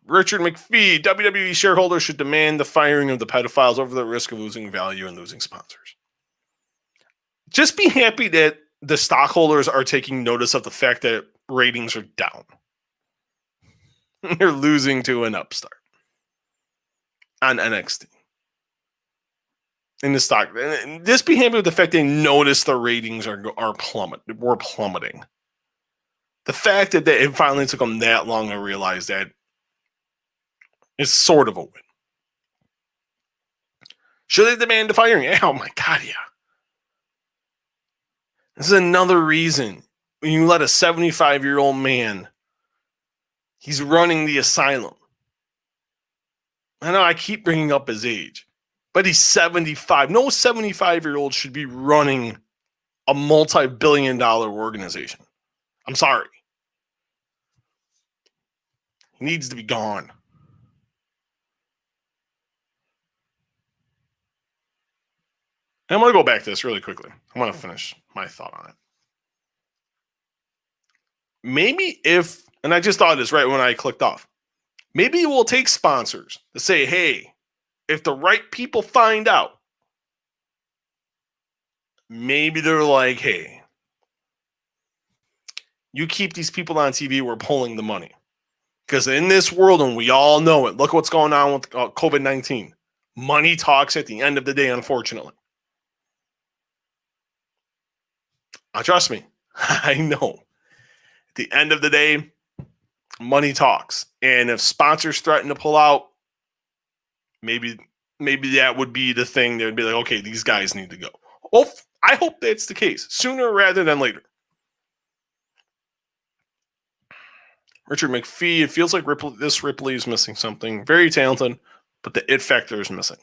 Richard McPhee, WWE shareholders should demand the firing of the pedophiles over the risk of losing value and losing sponsors. Just be happy that the stockholders are taking notice of the fact that ratings are down. They're losing to an upstart on NXT. In the stock. Just be happy with the fact they notice the ratings were plummeting. The fact that it finally took them that long to realize that is sort of a win. Should they demand the firing? Oh my God, yeah. This is another reason when you let a 75-year-old man, he's running the asylum. I know I keep bringing up his age, but he's 75. No 75-year-old should be running a multi-billion-dollar organization. I'm sorry. He needs to be gone. And I'm going to go back to this really quickly. I want to finish my thought on it. Maybe and I just thought of this right when I clicked off, maybe we'll take sponsors to say, hey, if the right people find out, maybe they're like, hey, you keep these people on TV, we're pulling the money. Because in this world, and we all know it, look what's going on with COVID-19. Money talks at the end of the day, unfortunately. Trust me, I know. At the end of the day, money talks. And if sponsors threaten to pull out, maybe that would be the thing. They would be like, okay, these guys need to go. I hope that's the case, sooner rather than later. Richard McPhee, it feels like Ripley is missing something. Very talented, but the it factor is missing.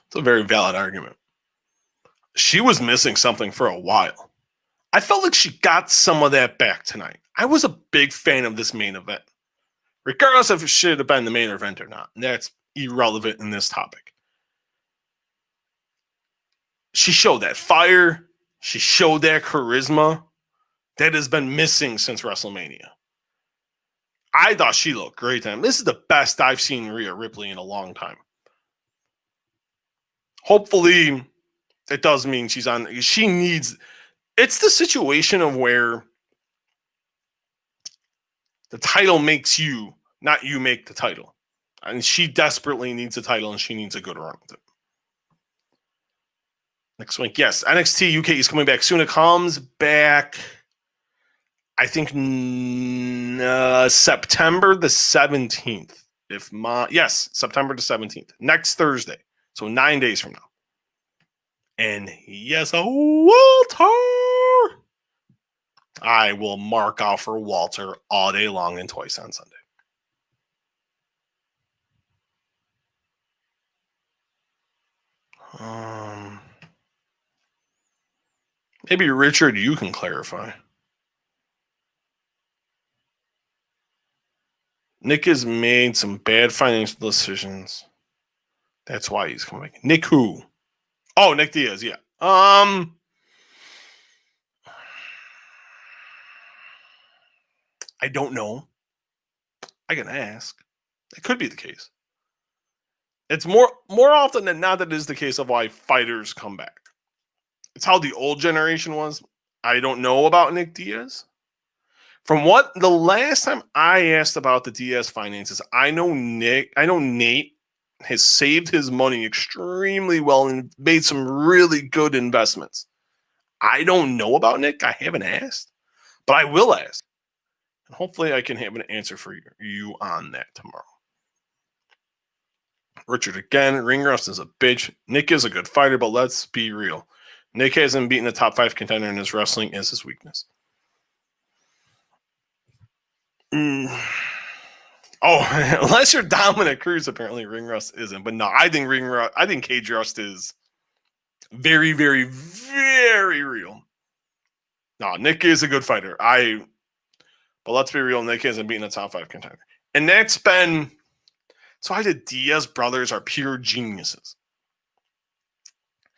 It's a very valid argument. She was missing something for a while. I felt like she got some of that back tonight. I was a big fan of this main event, regardless if it should have been the main event or not. And that's irrelevant in this topic. She showed that fire. She showed that charisma that has been missing since WrestleMania. I thought she looked great tonight. This is the best I've seen Rhea Ripley in a long time. Hopefully, it does mean she's on. She needs. It's the situation of where the title makes you, not you make the title. And she desperately needs a title, and she needs a good run with it. Next week, yes, NXT UK is coming back soon. It comes back I think September the 17th. Yes, September the 17th. Next Thursday. So 9 days from now. And yes, Walter. I will mark out for Walter all day long and twice on Sunday. Maybe Richard, you can clarify. Nick has made some bad financial decisions. That's why he's coming. Nick who? Oh, Nick Diaz, yeah. I don't know. I can ask. It could be the case. It's more often than not that it is the case of why fighters come back. It's how the old generation was. I don't know about Nick Diaz. From what the last time I asked about the Diaz finances, I know Nate has saved his money extremely well and made some really good investments. I don't know about Nick. I haven't asked, but I will ask. And hopefully I can have an answer for you on that tomorrow. Richard again, ring rust is a bitch. Nick is a good fighter, but let's be real. Nick hasn't beaten a top 5 contender, and his wrestling is his weakness. Oh, unless you're Dominic Cruz, apparently ring rust isn't. But no, I think cage rust is very, very, very real. No, Nick is a good fighter. But let's be real, Nick hasn't beaten a top 5 contender. And that's been why the Diaz brothers are pure geniuses.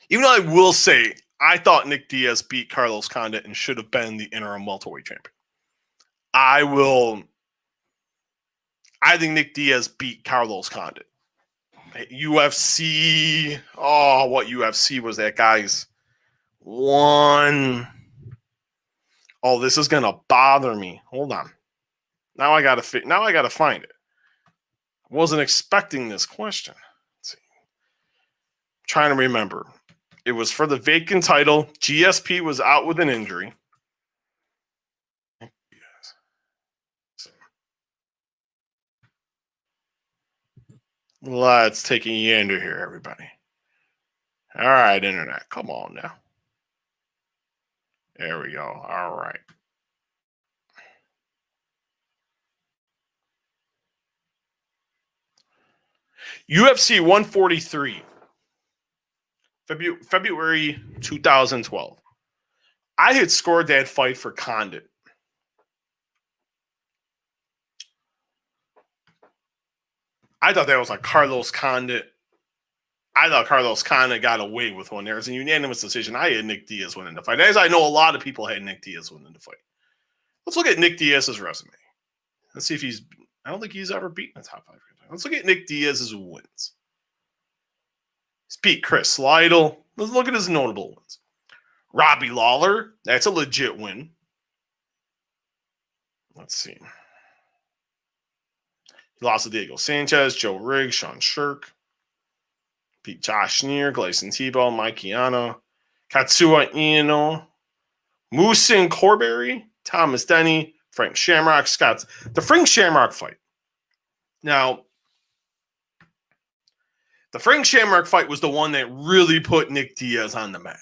Even though I will say, I thought Nick Diaz beat Carlos Condit and should have been the interim welterweight champion. I think Nick Diaz beat Carlos Condit. UFC. Oh, what UFC was that, guys? One. Oh, this is gonna bother me. Hold on. Now I gotta find it. I wasn't expecting this question. Let's see. I'm trying to remember. It was for the vacant title. GSP was out with an injury. Let's take a yander here, everybody. All right, internet. Come on now. There we go. All right. UFC 143. February 2012. I had scored that fight for Condit. I thought that was like Carlos Condit. I thought Carlos Condit got away with one. There was a unanimous decision. I had Nick Diaz winning the fight. As I know, a lot of people had Nick Diaz winning the fight. Let's look at Nick Diaz's resume. Let's see if I don't think he's ever beaten a top 5. Let's look at Nick Diaz's wins. He's beat Chris Lytle. Let's look at his notable wins. Robbie Lawler. That's a legit win. Let's see. He lost to Diego Sanchez, Joe Riggs, Sean Shirk. Beat Josh Neer, Gleison Tebow, Mike Keano, Katsuya Ino, Moosin Corberry, Thomas Denny, Frank Shamrock, the Frank Shamrock fight. Now, the Frank Shamrock fight was the one that really put Nick Diaz on the map.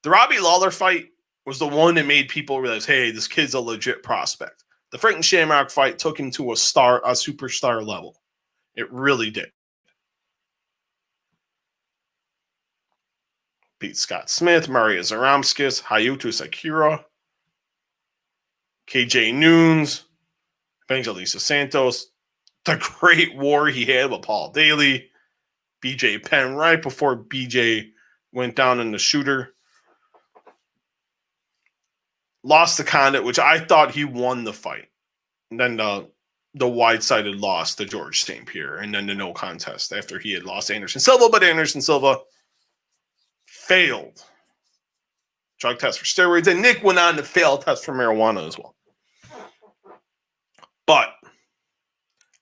The Robbie Lawler fight was the one that made people realize, hey, this kid's a legit prospect. The Frank Shamrock fight took him to a superstar level. It really did. Beat Scott Smith, Maria Zaramskis, Hayuto Sakura, KJ Noons, Evangelista Santos, the great war he had with Paul Daly, BJ Penn right before BJ went down in the shooter. Lost to Condit, which I thought he won the fight. And then the wide-sided loss to George St. Pierre, and then the no contest after he had lost Anderson Silva, but Anderson Silva failed drug test for steroids, and Nick went on to fail a test for marijuana as well. But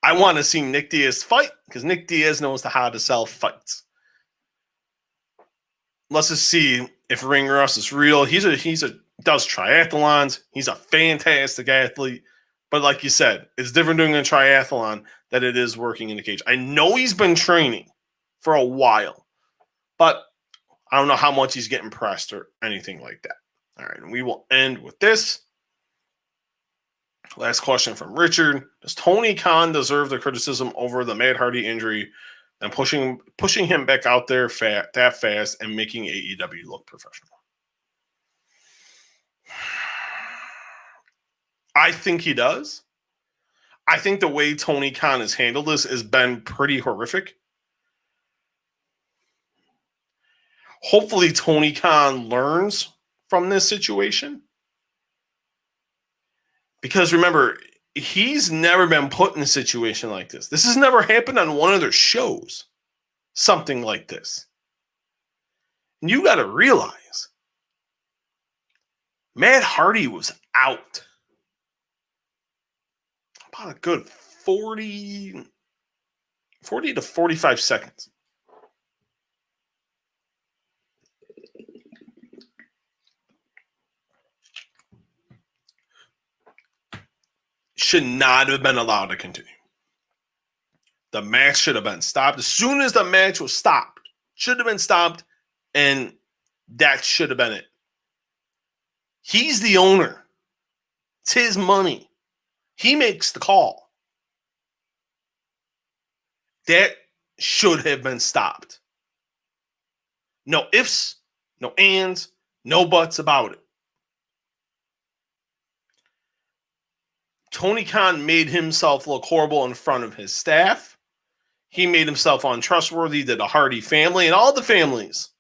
I want to see Nick Diaz fight because Nick Diaz knows how to sell fights. Let's just see if ring rust is real. He's a does triathlons. He's a fantastic athlete. But like you said, it's different doing a triathlon than it is working in the cage. I know he's been training for a while, but I don't know how much he's getting pressed or anything like that. All right, and we will end with this. Last question from Richard. Does Tony Khan deserve the criticism over the Matt Hardy injury and pushing him back out there that fast and making AEW look professional? I think he does. I think the way Tony Khan has handled this has been pretty horrific. Hopefully Tony Khan learns from this situation. Because remember, he's never been put in a situation like this. This has never happened on one of their shows. Something like this. And you got to realize, Matt Hardy was out about a good 40 to 45 seconds. Should not have been allowed to continue. The match should have been stopped. As soon as the match was stopped, should have been stopped, and that should have been it. He's the owner. It's his money. He makes the call. That should have been stopped. No ifs, no ands, no buts about it. Tony Khan made himself look horrible in front of his staff. He made himself untrustworthy to the Hardy family and all the families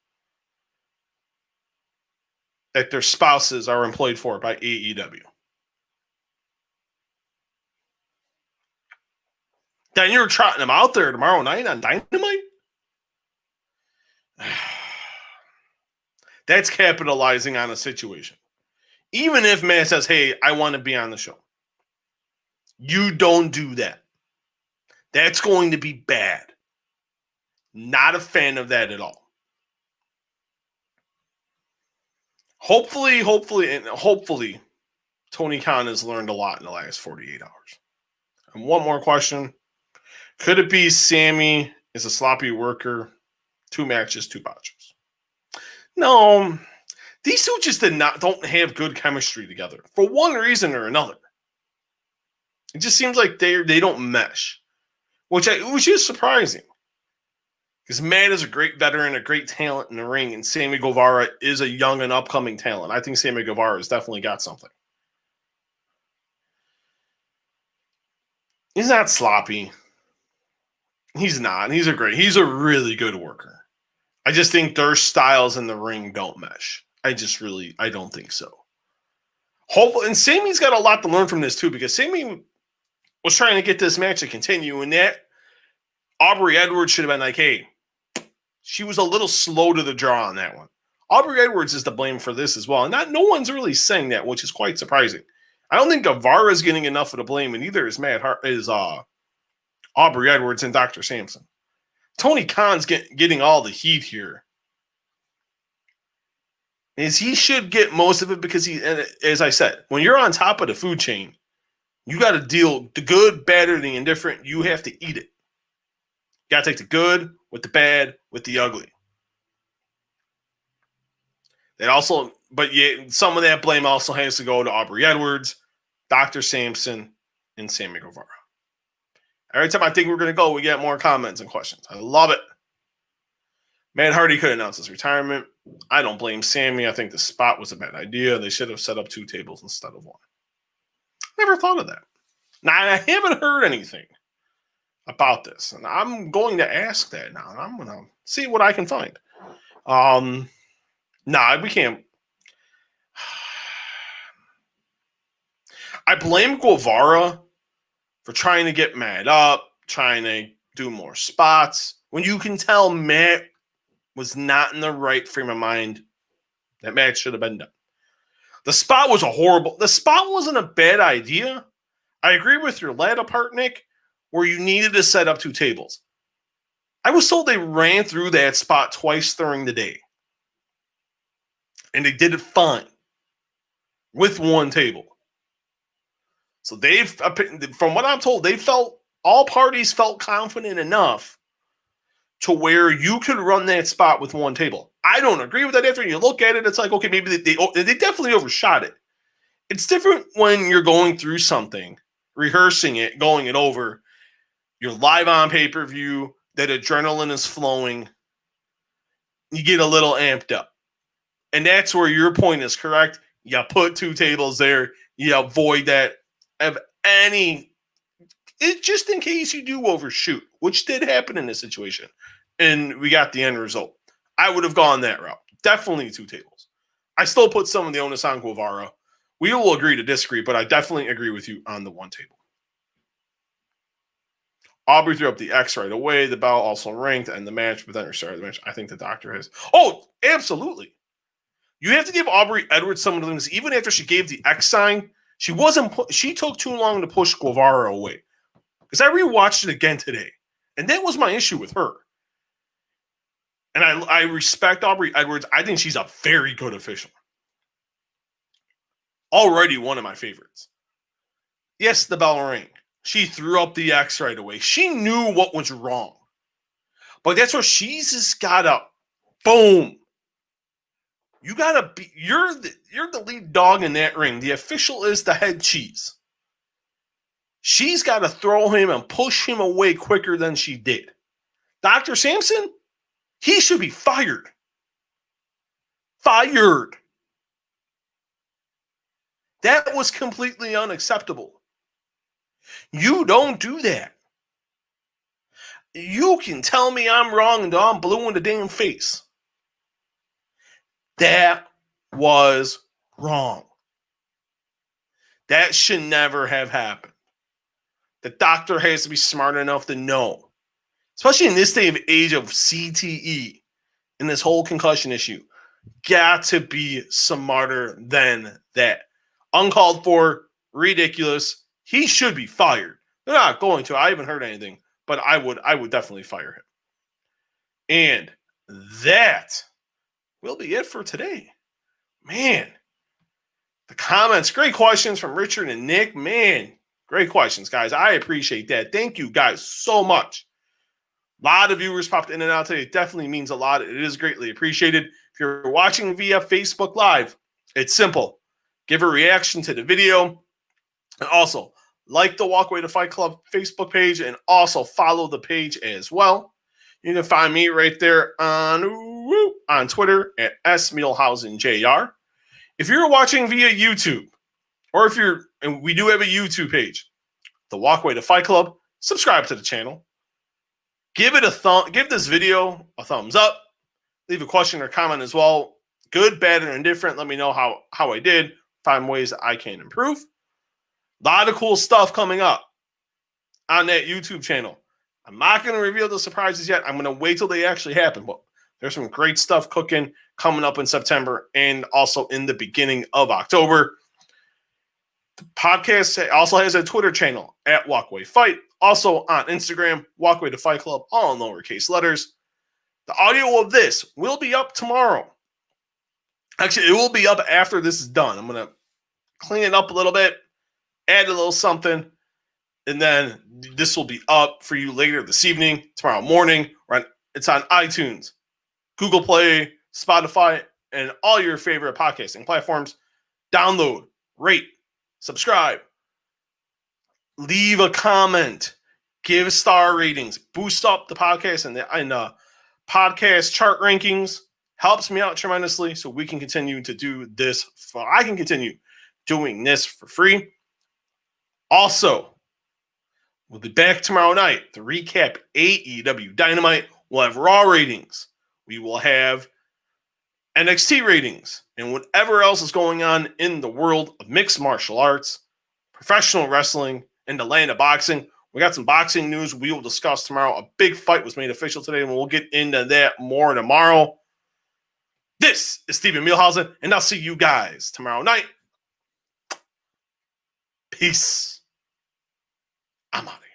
that their spouses are employed for by AEW. Then you're trotting him out there tomorrow night on Dynamite? That's capitalizing on a situation. Even if Matt says, hey, I want to be on the show. You don't do that. That's going to be bad. Not a fan of that at all. Hopefully, Tony Khan has learned a lot in the last 48 hours. And one more question. Could it be Sammy is a sloppy worker? 2 matches, 2 botches. No, these two just don't have good chemistry together for one reason or another. It just seems like they don't mesh, which is surprising. Because Matt is a great veteran, a great talent in the ring, and Sammy Guevara is a young and upcoming talent. I think Sammy Guevara has definitely got something. He's not sloppy. He's not. He's a really good worker. I just think their styles in the ring don't mesh. I don't think so. Hopefully, and Sammy's got a lot to learn from this too, because Sammy was trying to get this match to continue, and that Aubrey Edwards should have been like, hey, she was a little slow to the draw on that one. Aubrey Edwards is to blame for this as well, and no one's really saying that, which is quite surprising. I don't think Guevara is getting enough of the blame, and neither is Aubrey Edwards and Dr. Sampson. Tony Khan's getting all the heat here. He should get most of it because as I said, when you're on top of the food chain, you got to deal the good, bad, or the indifferent. You have to eat it. You got to take the good with the bad with the ugly. Some of that blame also has to go to Aubrey Edwards, Dr. Sampson, and Sammy Guevara. Every time I think we're going to go, we get more comments and questions. I love it. Matt Hardy could announce his retirement. I don't blame Sammy. I think the spot was a bad idea. They should have set up 2 tables instead of 1. Never thought of that. Now, I haven't heard anything about this, and I'm going to ask that now. And I'm going to see what I can find. We can't. I blame Guevara for trying to get Matt up, trying to do more spots, when you can tell Matt was not in the right frame of mind. That match should have been done. The spot wasn't a bad idea. I agree with your latter part, Nick, where you needed to set up 2 tables. I was told they ran through that spot twice during the day. And they did it fine. with one table. So from what I'm told, all parties felt confident enough to where you could run that spot with one table. I don't agree with that. After you look at it, it's like, okay, maybe they definitely overshot it. It's different when you're going through something, rehearsing it, going it over. You're live on pay-per-view, that adrenaline is flowing. You get a little amped up. And that's where your point is correct. You put two tables there. You avoid that of any, just in case you do overshoot, which did happen in this situation. And we got the end result. I would have gone that route. Definitely two tables. I still put some of the onus on Guevara. We will agree to disagree, but I definitely agree with you on the one table. Aubrey threw up the X right away. The bell also rang to end the match, but then restarted the match. I think the doctor has. Oh, absolutely. You have to give Aubrey Edwards some of the things. Even after she gave the X sign, she took too long to push Guevara away. Because I rewatched it again today, and that was my issue with her. And I respect Aubrey Edwards. I think she's a very good official. Already one of my favorites. Yes, the bell rang. She threw up the X right away. She knew what was wrong. But that's where she's just got to, boom. You got to be, you're the lead dog in that ring. The official is the head cheese. She's got to throw him and push him away quicker than she did. Dr. Sampson, he should be fired. Fired. That was completely unacceptable. You don't do that. You can tell me I'm wrong and I'm blue in the damn face. That was wrong. That should never have happened. The doctor has to be smart enough to know, especially in this day of age of CTE and this whole concussion issue, got to be smarter than that. Uncalled for, ridiculous. He should be fired. They're not going to. I haven't heard anything, but I would definitely fire him. And that will be it for today. Man, the comments, great questions from Richard and Nick. Man, great questions, guys. I appreciate that. Thank you guys so much. A lot of viewers popped in and out today. It definitely means a lot. It is greatly appreciated. If you're watching via Facebook Live, it's simple. Give a reaction to the video. And also, like the Walkway to Fight Club Facebook page and also follow the page as well. You can find me right there on Twitter at @MuehlhausenJR. If you're watching via YouTube, or and we do have a YouTube page, the Walkway to Fight Club, subscribe to the channel. Give this video a thumbs up. Leave a question or comment as well. Good, bad, or indifferent. Let me know how I did. Find ways that I can improve. A lot of cool stuff coming up on that YouTube channel. I'm not going to reveal the surprises yet. I'm going to wait till they actually happen. But there's some great stuff cooking coming up in September and also in the beginning of October. The podcast also has a Twitter channel at Walkway Fight. Also on Instagram, Walkway to Fight Club, all in lowercase letters. The audio of this will be up tomorrow. Actually, it will be up after this is done. I'm going to clean it up a little bit, add a little something, and then this will be up for you later this evening, tomorrow morning. Right? It's on iTunes, Google Play, Spotify, and all your favorite podcasting platforms. Download, rate, subscribe, leave a comment, give star ratings, boost up the podcast and the podcast chart rankings. Helps me out tremendously so we can continue to do this. I can continue doing this for free. Also, we'll be back tomorrow night to recap AEW Dynamite. We'll have Raw ratings. We will have NXT ratings and whatever else is going on in the world of mixed martial arts, professional wrestling, and the land of boxing. We got some boxing news we will discuss tomorrow. A big fight was made official today, and we'll get into that more tomorrow. This is Stephen Muehlhausen, and I'll see you guys tomorrow night. Peace. I'm out of here.